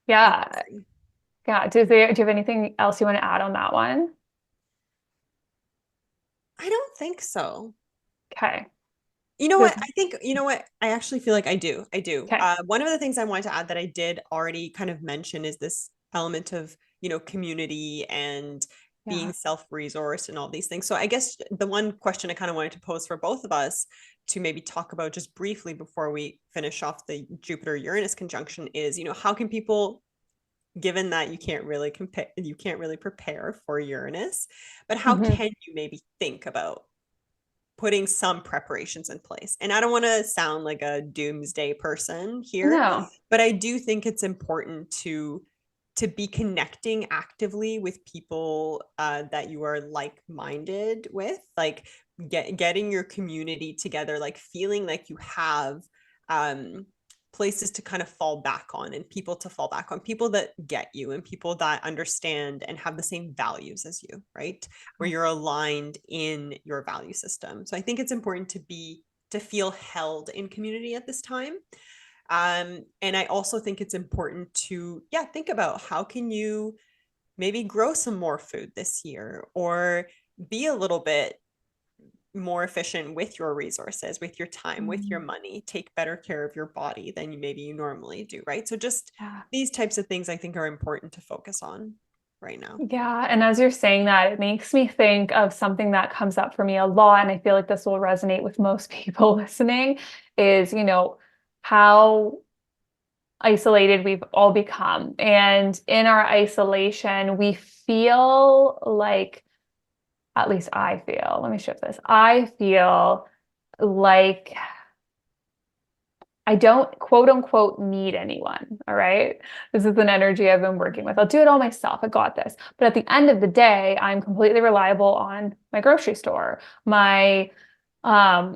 Yeah. Interesting. Yeah. Do you have anything else you want to add on that one? I don't think so. Okay. You know what? This- I think, you know what? I actually feel like I do. I do. Okay. One of the things I wanted to add that I did already kind of mention is this element of, community and Yeah. being self-resourced and all these things. So I guess the one question I kind of wanted to pose for both of us to maybe talk about just briefly before we finish off the Jupiter-Uranus conjunction is, how can people, given that you can't really prepare for Uranus, but how Hmm. can you maybe think about putting some preparations in place. And I don't want to sound like a doomsday person here, No. but I do think it's important to be connecting actively with people that you are like-minded with, like getting your community together, like feeling like you have places to kind of fall back on and people to fall back on, people that get you and people that understand and have the same values as you, right? Where you're aligned in your value system. So I think it's important to feel held in community at this time. And I also think it's important to, yeah, think about how can you maybe grow some more food this year, or be a little bit more efficient with your resources, with your time, with your money, take better care of your body than maybe you normally do, right? So just Yeah. these types of things I think are important to focus on right now. Yeah. And as you're saying that, it makes me think of something that comes up for me a lot. And I feel like this will resonate with most people listening is, how isolated we've all become. And in our isolation, we feel like, at least I feel, let me shift this. I feel like I don't quote unquote need anyone. All right. This is an energy I've been working with. I'll do it all myself. I got this. But at the end of the day, I'm completely reliable on my grocery store, my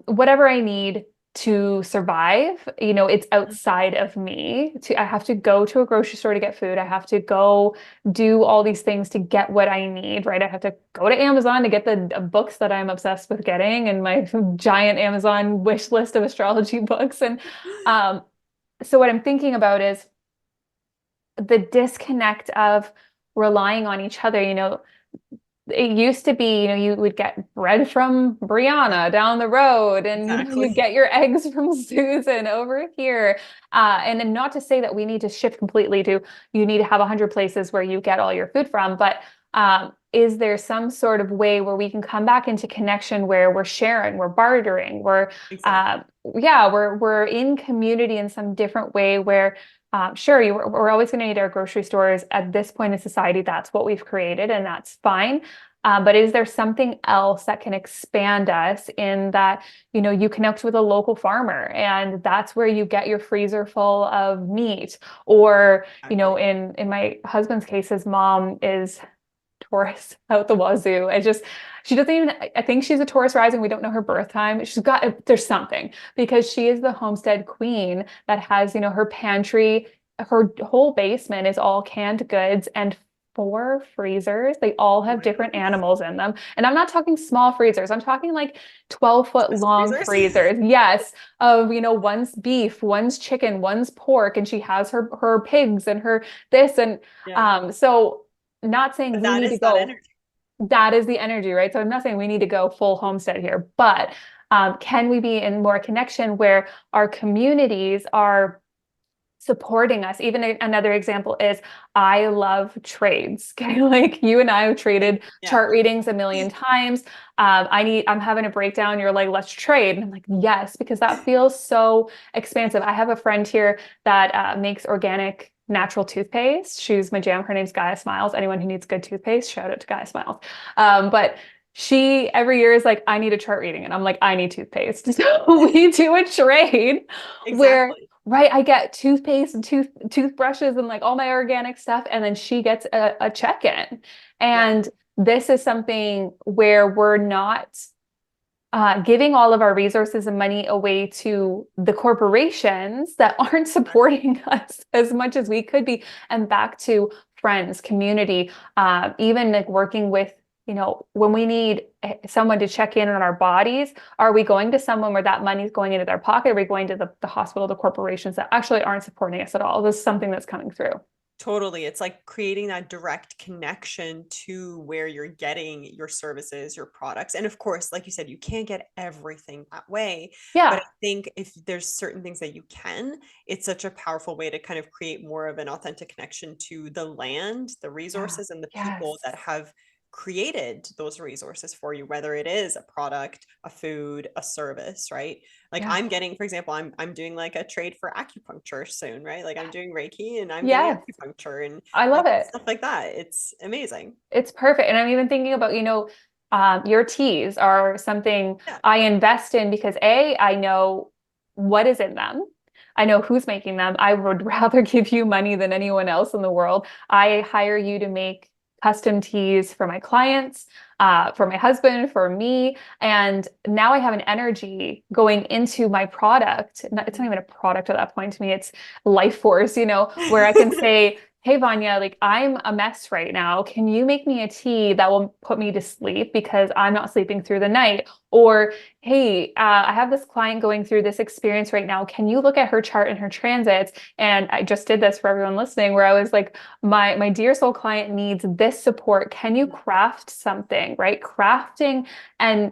whatever I need to survive. It's outside of me. I have to go to a grocery store to get food. I have to go do all these things to get what I need, right? I have to go to Amazon to get the books that I'm obsessed with getting and my giant Amazon wish list of astrology books. And so what I'm thinking about is the disconnect of relying on each other. It used to be, you would get bread from Brianna down the road, and you Exactly. get your eggs from Susan over here. And then not to say that we need to shift completely to you need to have 100 places where you get all your food from, but is there some sort of way where we can come back into connection where we're sharing, we're bartering, Exactly. we're in community in some different way where sure, we're always going to need our grocery stores at this point in society. That's what we've created, and that's fine. But is there something else that can expand us in that, you connect with a local farmer and that's where you get your freezer full of meat? Or, Exactly. in my husband's case, his mom is Taurus out the wazoo. She doesn't even, I think she's a Taurus rising. We don't know her birth time. There's something because she is the homestead queen that has, her pantry, her whole basement is all canned goods and 4 freezers. They all Oh have my different goodness. animals in them. And I'm not talking small freezers. I'm talking like 12-foot Swiss long freezers. freezers. Yes. Of, one's beef, one's chicken, one's pork, and she has her pigs and her this. And Yeah. so not saying But we that need to is that go, energy. that is the energy, right? So I'm not saying we need to go full homestead here, but can we be in more connection where our communities are supporting us? Even another example is I love trades. Okay. Like you and I have traded Yeah. chart readings a million times. I'm having a breakdown. You're like, let's trade. And I'm like, yes, because that feels so expansive. I have a friend here that makes organic natural toothpaste. She's my jam. Her name's Gaia Smiles. Anyone who needs good toothpaste, shout out to Gaia Smiles. But she every year is like, I need a chart reading. And I'm like, I need toothpaste. So we do a trade where, Exactly. right, I get toothpaste and toothbrushes and like all my organic stuff. And then she gets a check-in. Yeah. And this is something where we're not giving all of our resources and money away to the corporations that aren't Exactly. supporting us as much as we could be, and back to friends, community, even like working with, when we need someone to check in on our bodies, are we going to someone where that money is going into their pocket? Are we going to the hospital, the corporations that actually aren't supporting us at all? This is something that's coming through. Totally. It's like creating that direct connection to where you're getting your services, your products. And of course, like you said, you can't get everything that way. But I Yeah. think if there's certain things that you can, it's such a powerful way to kind of create more of an authentic connection to the land, the Yeah. resources, and the people Yes. that have created those resources for you, whether it is a product, a food, a service, right? Like Yeah. I'm getting, for example, I'm doing like a trade for acupuncture soon, right? Like I'm doing Reiki and I'm getting Yes. acupuncture and I love it. stuff like that. It's amazing. It's perfect. And I'm even thinking about, Your teas are something Yeah. I invest in because A, I know what is in them. I know who's making them. I would rather give you money than anyone else in the world. I hire you to make custom teas for my clients, for my husband, for me. And now I have an energy going into my product. It's not even a product at that point to me. It's life force, where I can say, hey, Vanya, like I'm a mess right now. Can you make me a tea that will put me to sleep because I'm not sleeping through the night? Or, hey, I have this client going through this experience right now. Can you look at her chart and her transits? And I just did this for everyone listening, where I was like, my dear soul client needs this support. Can you craft something, right? Crafting and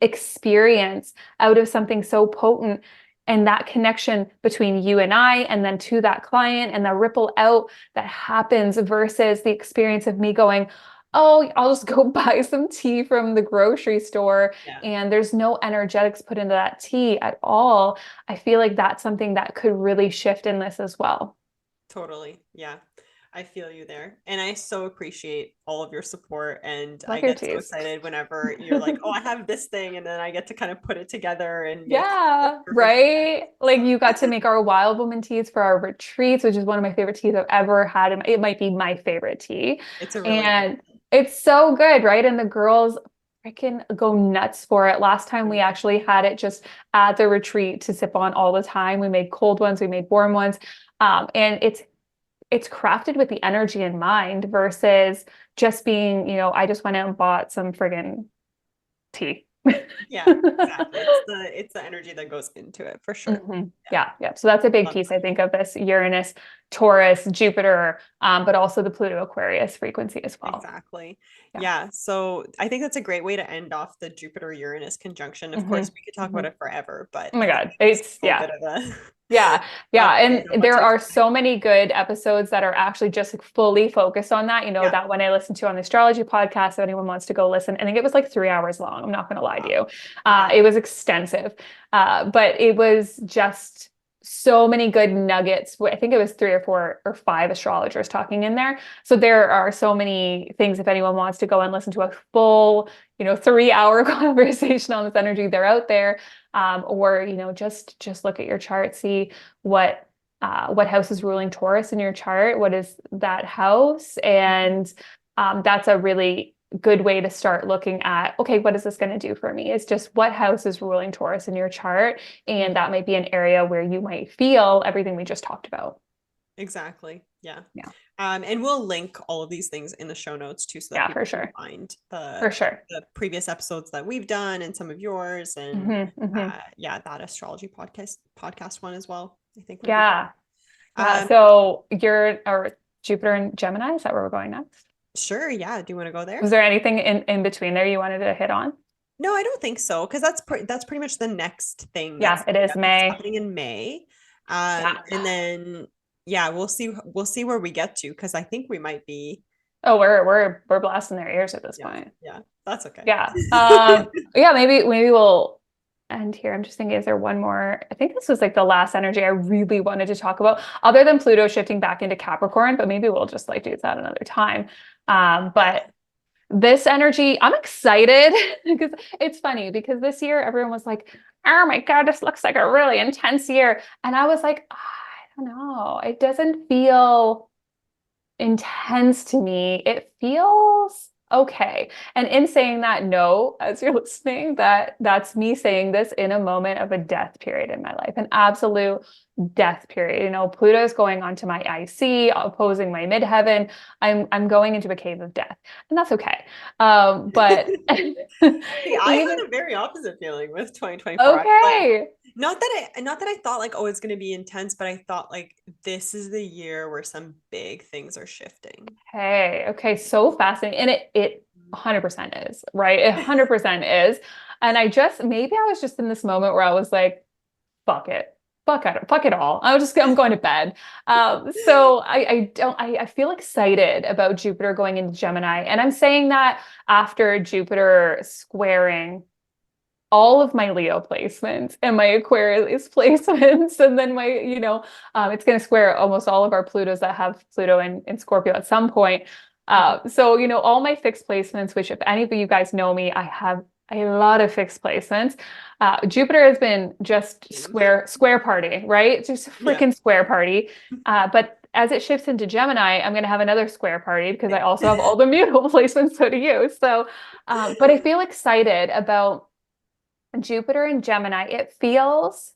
experience out of something so potent, and that connection between you and I, and then to that client, and the ripple out that happens versus the experience of me going, oh, I'll just go buy some tea from the grocery store Yeah. and there's no energetics put into that tea at all. I feel like that's something that could really shift in this as well. Totally. Yeah. I feel you there. And I so appreciate all of your support. And I Love your get so teas. excited whenever you're like, oh, I have this thing. And then I get to kind of put it together and make the Yeah, perfect. right. Like you got to make our wild woman teas for our retreats, which is one of my favorite teas I've ever had. It might be my favorite tea. It's a really good And it's so good, right? And the girls freaking go nuts for it. Last time we one. actually had it just at the retreat to sip on all the time. We made cold ones, we made warm ones. And it's crafted with the energy in mind versus just being, I just went out and bought some friggin' tea. Yeah, exactly. It's the energy that goes into it for sure. Yeah. Yeah, yeah. So that's a big Love piece, I think, of this Uranus, Taurus, Jupiter, but also the Pluto Aquarius frequency as well. exactly. Yeah. Yeah. So I think that's a great way to end off the Jupiter Uranus conjunction. Of hmm course, we could talk about hmm it forever, but Oh my I think God. it gives It's, people a yeah. bit of a Yeah, yeah, update on and what there to are expect. so many good episodes that are actually just fully focused on that. Yeah. That one I listened to on the astrology podcast, if anyone wants to go listen, I think it was like 3 hours long. I'm not going to lie to Wow. you. Yeah. It was extensive, but it was just so many good nuggets. I think it was 3 or 4 or 5 astrologers talking in there. So there are so many things. If anyone wants to go and listen to a full, 3 hour conversation on this energy, they're out there. Or just look at your chart, see what house is ruling Taurus in your chart, what is that house, and that's a really good way to start looking at, okay, what is this going to do for me? It's just what house is ruling Taurus in your chart, Mhm. and that might be an area where you might feel everything we just talked about. Exactly. Yeah. Yeah, And we'll link all of these things in the show notes too, so that yeah, people for can sure, find the for sure. the previous episodes that we've done and some of yours, and Hmm. yeah, that astrology podcast one as well. I think would be good. Yeah, yeah. Um, So you're or Jupiter and Gemini, is that where we're going next? sure. Yeah. Do you want to go Was there? there anything in between there you wanted to hit on? No, I don't think so, because that's pretty much the next thing Yeah, that's it coming is up. That's May. happening in May. Yeah. And then yeah, we'll see where we get to, because I think we might be. Oh, we're blasting their ears at this Yeah, point. yeah, that's okay. Yeah. Yeah, maybe we'll end here. I'm just thinking, is there one more? I think this was like the last energy I really wanted to talk about, other than Pluto shifting back into Capricorn, but maybe we'll just like do that another time. Yeah. But this energy, I'm excited because it's funny because this year everyone was like, oh my God, this looks like a really intense year. And I was like, I don't know. It doesn't feel intense to me. It feels okay. And in saying that, no, as you're listening, that's me saying this in a moment of a death period in my life, an absolute death period. Pluto's going onto my IC, opposing my midheaven. I'm going into a cave of death, and that's okay. But See, I even had a very opposite feeling with 2024. I was like, okay. not that I thought like, oh, it's going to be intense, but I thought like this is the year where some big things are shifting. Hey, okay, so fascinating. And it 100% is, right? It 100% is. And maybe I was just in this moment where I was like, fuck it. Fuck it all. I'm going to bed. So I feel excited about Jupiter going into Gemini. And I'm saying that after Jupiter squaring all of my Leo placements and my Aquarius placements. And then it's going to square almost all of our Plutos that have Pluto in Scorpio at some point. So, all my fixed placements, which if any of you guys know me, I have a lot of fixed placements. Jupiter has been just square party, right? Just a Yeah. freaking square party. But as it shifts into Gemini, I'm going to have another square party because I also have all the mutable placements. So do you. So, but I feel excited about Jupiter and Gemini. It feels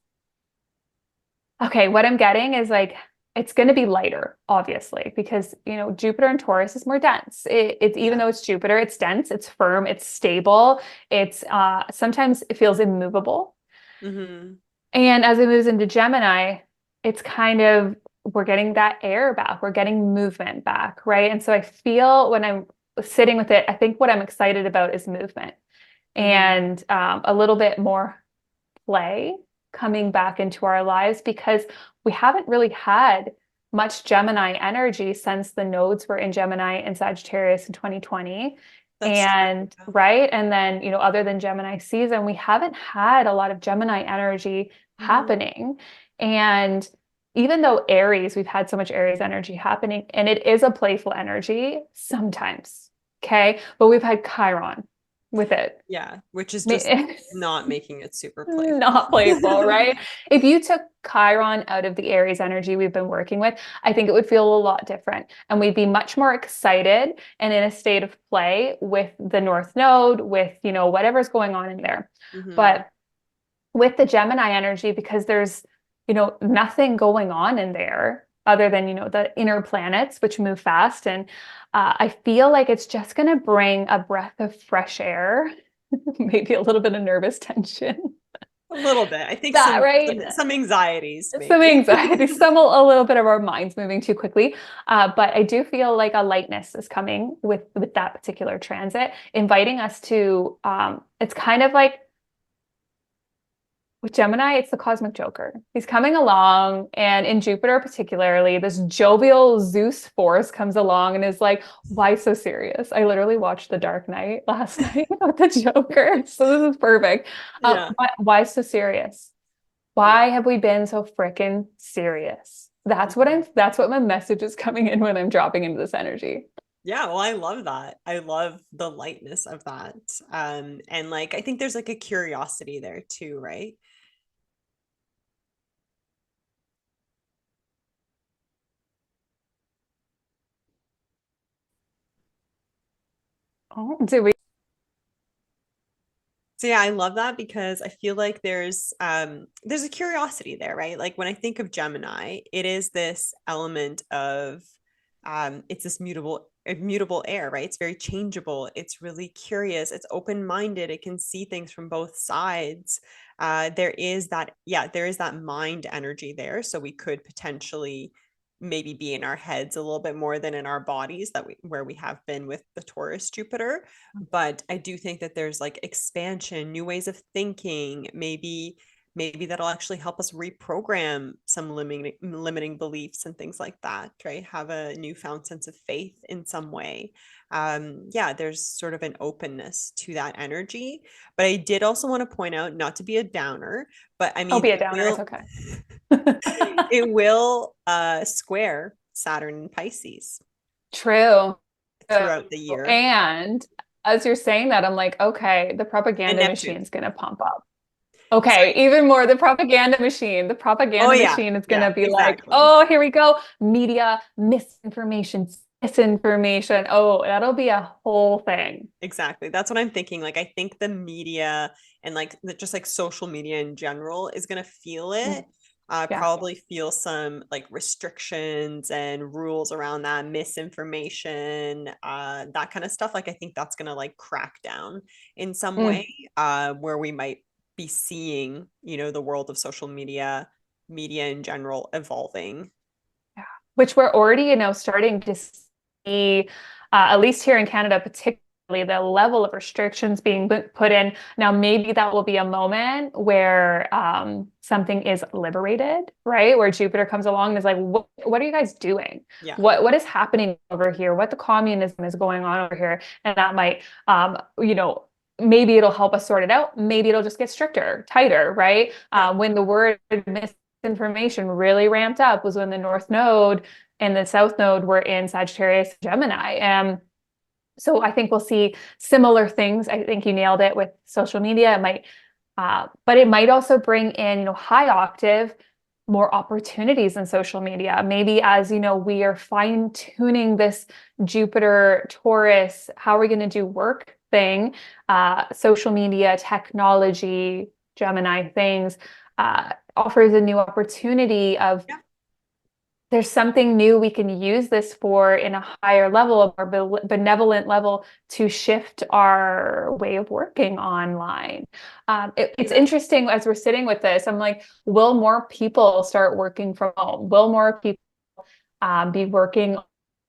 okay. What I'm getting is like it's going to be lighter, obviously, because Jupiter and Taurus is more dense. It's even Yeah. though it's Jupiter, it's dense, it's firm, it's stable. It's sometimes it feels immovable. Hmm. And as it moves into Gemini, it's kind of we're getting that air back, we're getting movement back, right? And so I feel when I'm sitting with it, I think what I'm excited about is movement Hmm. and a little bit more play coming back into our lives because we haven't really had much Gemini energy since the nodes were in Gemini and Sagittarius in 2020. That's true. And right. And then, other than Gemini season, we haven't had a lot of Gemini energy Hmm. happening. And even though Aries, we've had so much Aries energy happening, and it is a playful energy sometimes. Okay. But we've had Chiron with it. Yeah, which is just not making it super playful. Not playful, right? If you took Chiron out of the Aries energy we've been working with, I think it would feel a lot different. And we'd be much more excited and in a state of play with the North Node, with, whatever's going on in there. Hmm. But with the Gemini energy, because there's, nothing going on in there other than, the inner planets, which move fast. And I feel like it's just going to bring a breath of fresh air, maybe a little bit of nervous tension. A little bit. I think That, some right? some anxieties Some maybe. anxiety, some a little bit of our minds moving too quickly. But I do feel like a lightness is coming with that particular transit, inviting us to, it's kind of like with Gemini, it's the cosmic joker. He's coming along, and in Jupiter particularly, this jovial Zeus force comes along and is like, why so serious? I literally watched The Dark Knight last night with the Joker. So this is perfect. Yeah. Why so serious? Yeah. Why have we been so freaking serious? That's what my message is coming in when I'm dropping into this energy. Yeah, well, I love that. I love the lightness of that. And like I think there's like a curiosity there too, right? Oh, do we? So yeah, I love that because I feel like there's a curiosity there, right? Like when I think of Gemini, it is this element of it's this mutable air, right? It's very changeable. It's really curious. It's open-minded. It can see things from both sides. There is that, yeah, there is that mind energy there. So we could potentially maybe be in our heads a little bit more than in our bodies where we have been with the Taurus Jupiter. But I do think that there's like expansion, new ways of thinking, maybe that'll actually help us reprogram some limiting beliefs and things like that, right? Have a newfound sense of faith in some way. Yeah, there's sort of an openness to that energy. But I did also want to point out, not to be a downer, but I I'll mean be a downer. It's okay. it will square Saturn and Pisces True. throughout the year. And as you're saying that, I'm like, okay, the And propaganda Neptune. machine's gonna pump up. So, Okay, even more the propaganda machine. The oh propaganda yeah, machine is yeah, gonna be like, exactly. oh, here we go. Media, misinformation, disinformation. Oh, that'll be a whole thing. Exactly. That's what I'm thinking. Like, I think the media and like just like social media in general is going to feel Mm, it. yeah. Probably feel some like restrictions and rules around that, misinformation, that kind of stuff. Like, I think that's going to like crack down in some Mm, way, where we might be seeing, the world of social media in general evolving. yeah. Which we're already, starting to see, at least here in Canada, particularly the level of restrictions being put in. Now, maybe that will be a moment where something is liberated, right? Where Jupiter comes along and is like, what are you guys doing? Yeah. What is happening over here? What the communism is going on over here? And that might, maybe it'll help us sort it out. Maybe it'll just get stricter, tighter, right? Yeah. When the word misinformation really ramped up was when the North Node and the South Node were in Sagittarius, Gemini. So I think we'll see similar things. I think you nailed it with social media. It might, but it might also bring in, high octave, more opportunities in social media. Maybe as, we are fine tuning this Jupiter Taurus, how are we going to do work thing, social media, technology, Gemini things, offers a new opportunity of, Yeah. there's something new we can use this for in a higher level, a more benevolent level, to shift our way of working online. It's interesting as we're sitting with this, I'm like, will more people start working from home? Will more people be working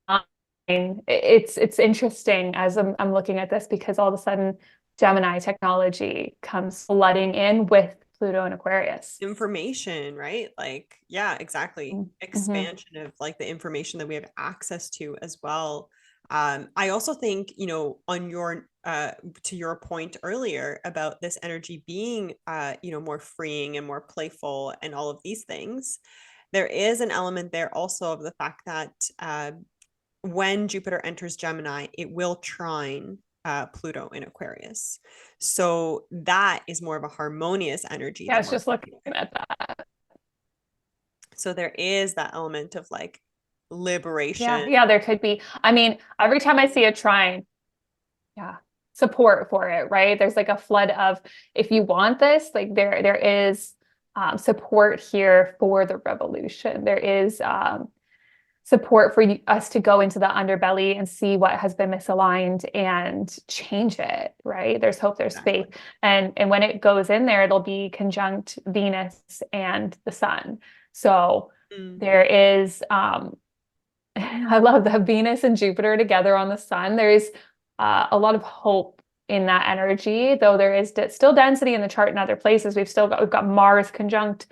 online? It's interesting as I'm looking at this, because all of a sudden Gemini technology comes flooding in with Pluto and Aquarius. Information, right? Like, yeah, exactly. Mm-hmm. Expansion of like the information that we have access to as well. I also think, on your to your point earlier about this energy being more freeing and more playful and all of these things, there is an element there also of the fact that when Jupiter enters Gemini, it will trine Pluto in Aquarius. So that is more of a harmonious energy Yeah, I than was we're just looking feeling. at that. So there is that element of like liberation. Yeah, there could be. I mean, every time I see a trine, yeah, support for it, right? There's like a flood of, if you want this, like there is support here for the revolution. There is support for us to go into the underbelly and see what has been misaligned and change it, right? There's hope, there's Exactly. faith. And when it goes in there, it'll be conjunct Venus and the sun. So there is I love that Venus and Jupiter together on the sun. There is a lot of hope in that energy, though there is still density in the chart in other places. We've got Mars conjunct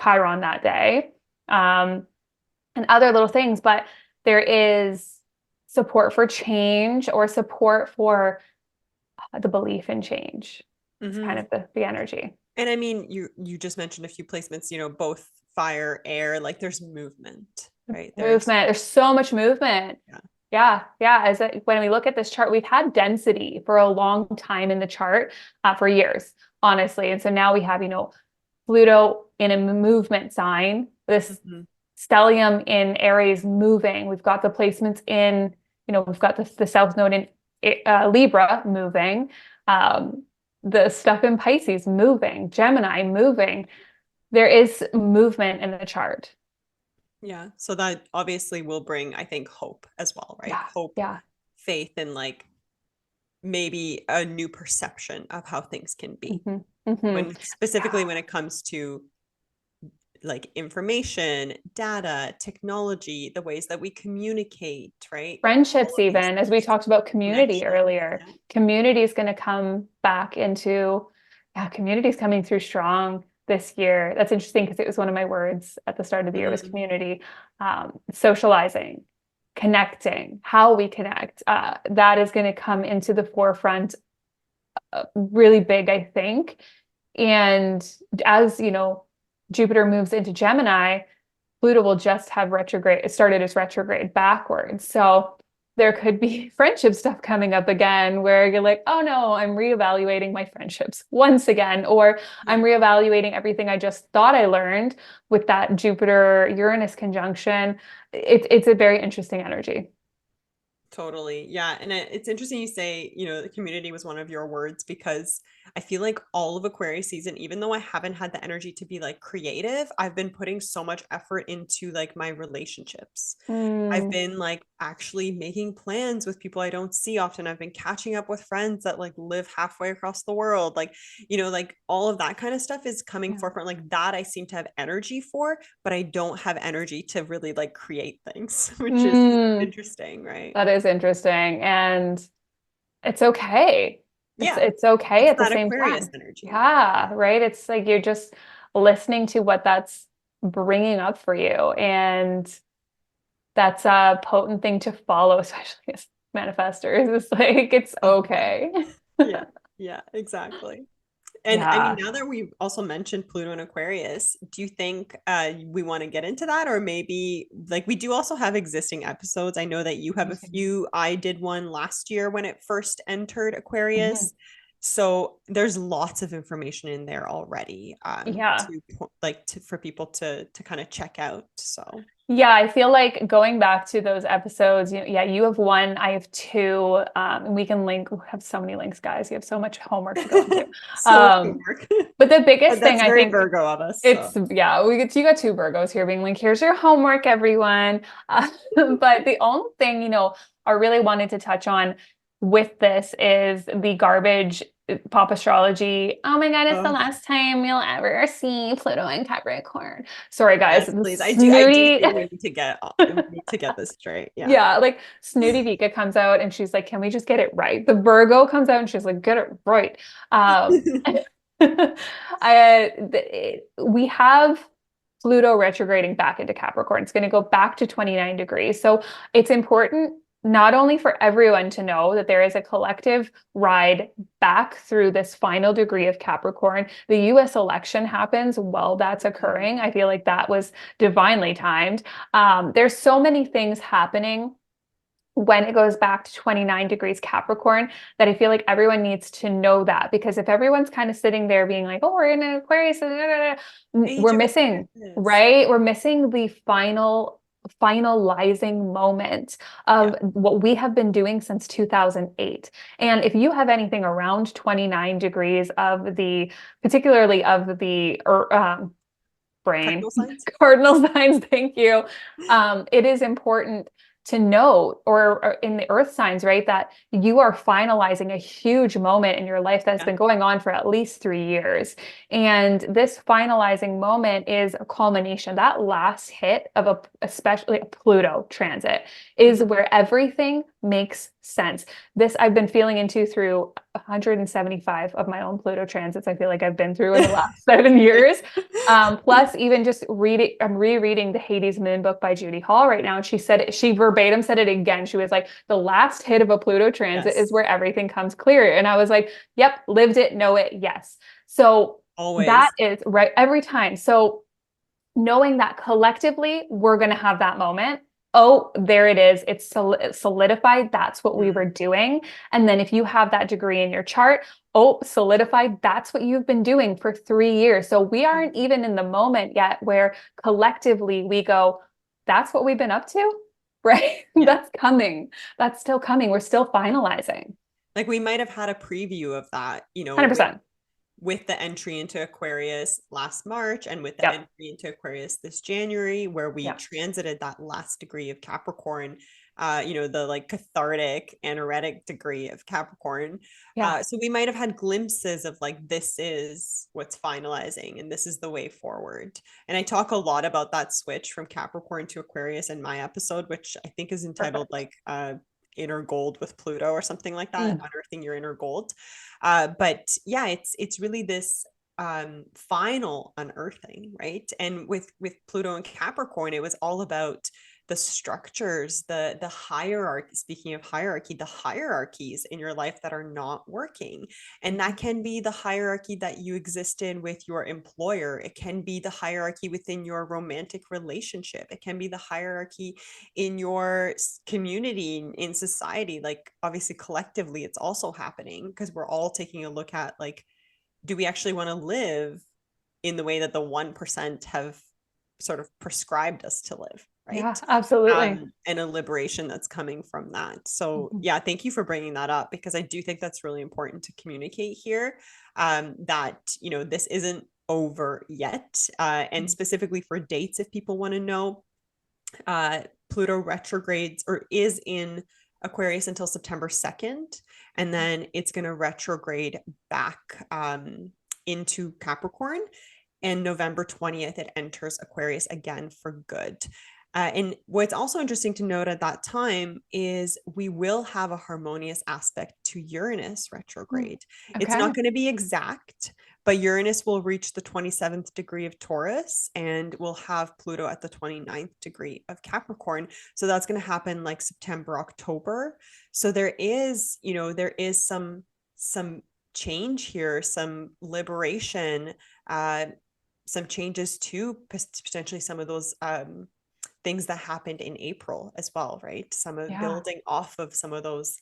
Chiron that day, and other little things, but there is support for change, or support for the belief in change. It's kind of the energy. And I mean, you just mentioned a few placements, both fire, air, like there's movement, right? There's so much movement. Yeah. When we look at this chart, we've had density for a long time in the chart, for years, honestly. And so now we have, Pluto in a movement sign, this stellium in Aries moving. We've got the placements in, we've got the South Node in Libra moving, the stuff in Pisces moving, Gemini moving. There is movement in the chart. Yeah. So that obviously will bring, I think, hope as well, right? Hope, Yeah. faith, and like maybe a new perception of how things can be. Specifically when it comes to like information, data, technology, the ways that we communicate, right? Friendships, even as we talked about community connection. earlier, community is going to come back into, community is coming through strong this year. That's interesting, because it was one of my words at the start of the year was community, socializing, connecting, how we connect. That is going to come into the forefront really big, I think. And as Jupiter moves into Gemini, Pluto will just have retrograde. It started as retrograde backwards. So there could be friendship stuff coming up again, where you're like, oh no, I'm reevaluating my friendships once again, or I'm reevaluating everything I just thought I learned with that Jupiter Uranus conjunction. It's a very interesting energy. Totally. Yeah. And it's interesting you say, the community was one of your words, because I feel like all of Aquarius season, even though I haven't had the energy to be like creative, I've been putting so much effort into like my relationships. I've been like actually making plans with people I don't see often. I've been catching up with friends that like live halfway across the world. Like, like all of that kind of stuff is coming forefront. Like that I seem to have energy for, but I don't have energy to really like create things, which is interesting, right? That is interesting. And it's okay. Yeah. It's okay It's at the that same Aquarius time. energy. Yeah, right. It's like you're just listening to what that's bringing up for you. And that's a potent thing to follow, especially as manifestors. It's like, it's okay. Yeah. Yeah, exactly. And I mean, Yeah. now that we've also mentioned Pluto and Aquarius, do you think we want to get into that? Or maybe like we do also have existing episodes. I know that you have a few. I did one last year when it first entered Mhm. Aquarius. So there's lots of information in there already Yeah. to like to for people to kind of check out. So Yeah, I feel like going back to those episodes, yeah, you have one, I have two. And we can link, we have so many links, guys. You have so much homework to go into. so much Um, homework. but the biggest But thing that's I very think Virgo of us. So it's, yeah, you got two Virgos here being like, here's your homework, everyone. But the only thing, I really wanted to touch on with this is the garbage pop astrology. Oh my God, it's the last time you'll ever see Pluto and Capricorn. Sorry, guys, yes, the please. I do snooty. think we need to get this straight. Yeah. Yeah, like snooty Vika comes out and she's like, "Can we just get it right?" The Virgo comes out and she's like, "Get it right." We have Pluto retrograding back into Capricorn. It's going to go back to 29 degrees. So it's important not only for everyone to know that there is a collective ride back through this final degree of Capricorn. The US election happens while that's occurring. I feel like that was divinely timed. There's so many things happening when it goes back to 29 degrees Capricorn that I feel like everyone needs to know that, because if everyone's kind of sitting there being like, oh, we're in an Aquarius, Age we're of missing, Aquarius. right? We're missing the finalizing moment Yeah. of what we have been doing since 2008. And if you have anything around 29 degrees of the, particularly of the brain, Cardinal signs. cardinal signs, thank you. It is important to note, or in the earth signs, right, that you are finalizing a huge moment in your life that's Yeah. been going on for at least 3 years. And this finalizing moment is a culmination. That last hit of especially a Pluto transit is Mhm. where everything makes sense. This I've been feeling into through 175 of my own Pluto transits. I feel like I've been through in the last 7 years. Plus, even just reading, I'm rereading the Hades Moon book by Judy Hall right now. And she verbatim said it again. She was like, the last hit of a Pluto transit is Yes. where everything comes clear. And I was like, yep, lived it, know it, yes. So that Always. is right every time. So knowing that collectively we're going to have that moment. Oh, there it is. It's solidified. That's what we Mm. were doing. And then if you have that degree in your chart, oh, solidified. That's what you've been doing for 3 years. So we aren't Mhm. even in the moment yet where collectively we go, that's what we've been up to, right? Yeah. That's coming. That's still coming. We're still finalizing. Like we might have had a preview of that, 100%. with the entry into Aquarius last March and with the Yep. entry into Aquarius this January, where we Yep. transited that last degree of Capricorn, the like cathartic, anoretic degree of Capricorn. Yeah. So we might have had glimpses of like, this is what's finalizing and this is the way forward. And I talk a lot about that switch from Capricorn to Aquarius in my episode, which I think is entitled Perfect. like, inner gold with Pluto or something like that, Mm. unearthing your inner gold. But yeah, it's really this final unearthing, right? And with Pluto and Capricorn, it was all about the structures, the hierarchy. Speaking of hierarchy, the hierarchies in your life that are not working. And that can be the hierarchy that you exist in with your employer. It can be the hierarchy within your romantic relationship. It can be the hierarchy in your community, in society. Like obviously collectively it's also happening because we're all taking a look at like, do we actually want to live in the way that the 1% have sort of prescribed us to live, Yeah, right? absolutely. And a liberation that's coming from that. So Mhm. yeah, thank you for bringing that up, because I do think that's really important to communicate here, that this isn't over yet, and specifically for dates, if people want to know, uh, Pluto retrogrades or is in Aquarius until September 2nd, and then it's going to retrograde back into Capricorn. And November 20th, it enters Aquarius again for good. And what's also interesting to note at that time is we will have a harmonious aspect to Uranus Mm. retrograde. It's Okay. not going to be exact, but Uranus will reach the 27th degree of Taurus and we'll have Pluto at the 29th degree of Capricorn. So that's going to happen like September, October. So there is some change here, some liberation, some changes to potentially some of those things that happened in April as well, right? Some of building off of some of those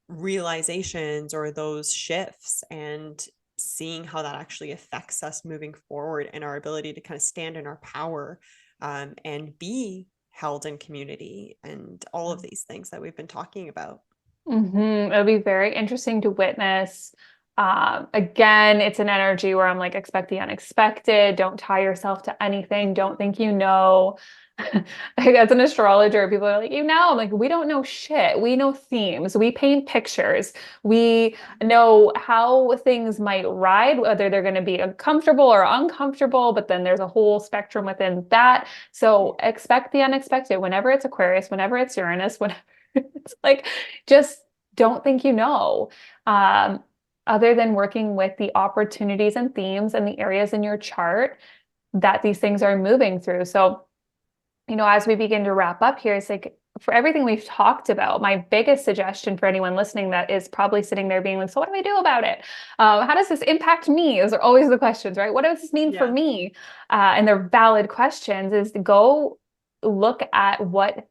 realizations or those shifts and seeing how that actually affects us moving forward and our ability to kind of stand in our power and be held in community and all of these things that we've been talking about. It'll be very interesting to witness. Again, it's an energy where I'm like, expect the unexpected. Don't tie yourself to anything. Don't think you know. Like, as an astrologer, people are like, I'm like, we don't know shit. We know themes. We paint pictures. We know how things might ride, whether they're going to be comfortable or uncomfortable, but then there's a whole spectrum within that. So expect the unexpected whenever it's Aquarius, whenever it's Uranus, whenever it's like, just don't think you know. Other than working with the opportunities and themes and the areas in your chart that these things are moving through. So, as we begin to wrap up here, it's like, for everything we've talked about, my biggest suggestion for anyone listening that is probably sitting there being like, so what do I do about it? How does this impact me? Those are always the questions, right? What does this mean for me? And they're valid questions, is to go look at what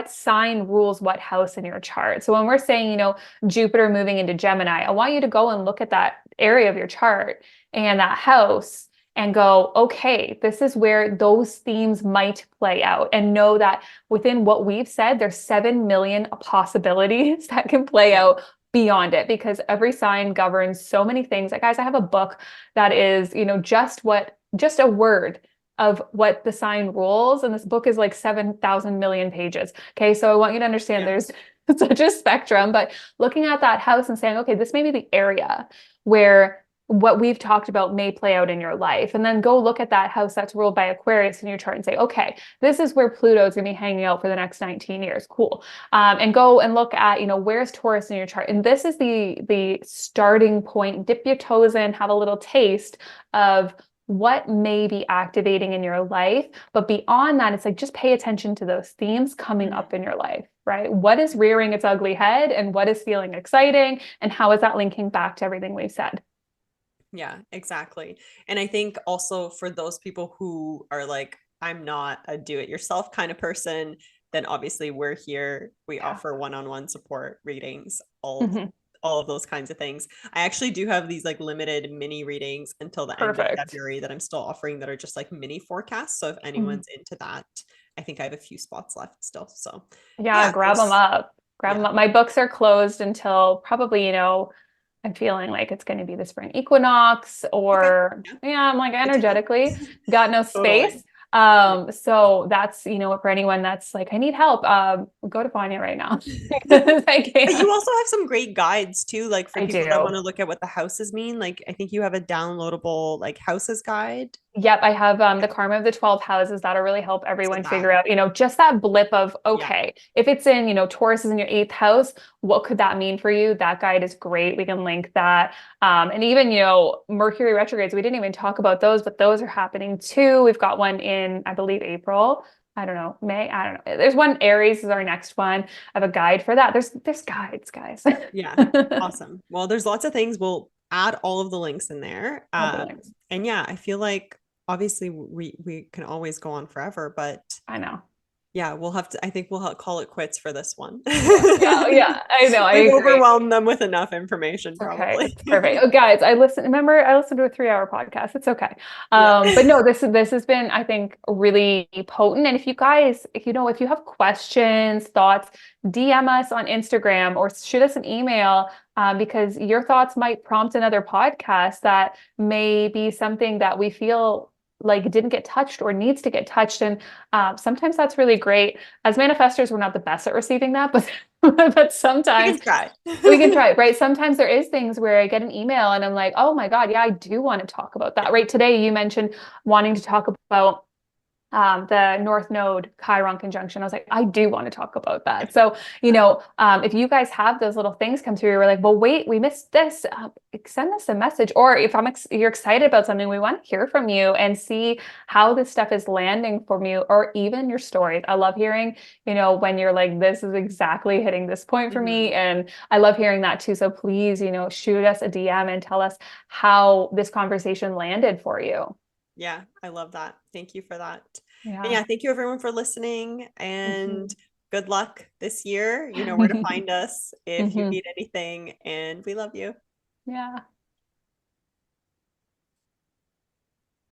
sign rules what house in your chart. So when we're saying, Jupiter moving into Gemini, I want you to go and look at that area of your chart and that house and go, okay, this is where those themes might play out, and know that within what we've said, there's 7 million possibilities that can play out beyond it, because every sign governs so many things. Like, guys, I have a book that is, just a word of what the sign rules. And this book is like 7,000 million pages. Okay. So I want you to understand there's such a spectrum, but looking at that house and saying, okay, this may be the area where what we've talked about may play out in your life. And then go look at that house that's ruled by Aquarius in your chart and say, okay, this is where Pluto is going to be hanging out for the next 19 years. Cool. And go and look at, where's Taurus in your chart? And this is the starting point. Dip your toes in, have a little taste of what may be activating in your life. But beyond that, it's like, just pay attention to those themes coming up in your life, right? What is rearing its ugly head, and what is feeling exciting, and how is that linking back to everything we've said? Yeah, exactly. And I think also for those people who are like, I'm not a do-it-yourself kind of person, then obviously we're here. We offer one-on-one support, readings, all of those kinds of things. I actually do have these like limited mini readings until the end of February that I'm still offering, that are just like mini forecasts. So if anyone's into that, I think I have a few spots left still. So grab them up. Grab them up. My books are closed until probably, I'm feeling like it's going to be the spring equinox, or I'm like, energetically got no space. So that's, for anyone that's like, I need help, go to Vanya right now. But you also have some great guides too, like for people that want to look at what the houses mean. Like, I think you have a downloadable like houses guide. Yep, I have the Karma of the 12 houses that'll really help everyone figure out, just that blip of, okay, if it's in, Taurus is in your 8th house, what could that mean for you? That guide is great. We can link that. And even, Mercury retrogrades, we didn't even talk about those, but those are happening too. We've got one in, I believe, April. I don't know, May. I don't know. There's one, Aries is our next one. I have a guide for that. There's guides, guys. Awesome. Well, there's lots of things. We'll add all of the links in there. And I feel like obviously we can always go on forever, but I know. We'll have to, I think we'll call it quits for this one. I know. We've overwhelmed them with enough information, probably. Okay, it's perfect. Oh, guys, I listened to a 3-hour podcast. It's okay. But no, this has been, I think, really potent. And if you guys, if you have questions, thoughts, DM us on Instagram or shoot us an email, because your thoughts might prompt another podcast that may be something that we feel like didn't get touched or needs to get touched. And sometimes that's really great. As manifestors, we're not the best at receiving that, but sometimes we can try, right? Sometimes there is things where I get an email and I'm like, oh my God, I do want to talk about that. Right. Today, you mentioned wanting to talk about the North Node Chiron conjunction. I was like, I do want to talk about that. So, if you guys have those little things come through, we're like, well, wait, we missed this. Send us a message. Or if you're excited about something, we want to hear from you and see how this stuff is landing for you, or even your stories. I love hearing, when you're like, this is exactly hitting this point for me. And I love hearing that too. So please, shoot us a DM and tell us how this conversation landed for you. Yeah, I love that. Thank you for that. And Yeah. yeah, thank you everyone for listening, and Mhm. good luck this year. You know where to find us if you Mhm. need anything, and we love you. Yeah.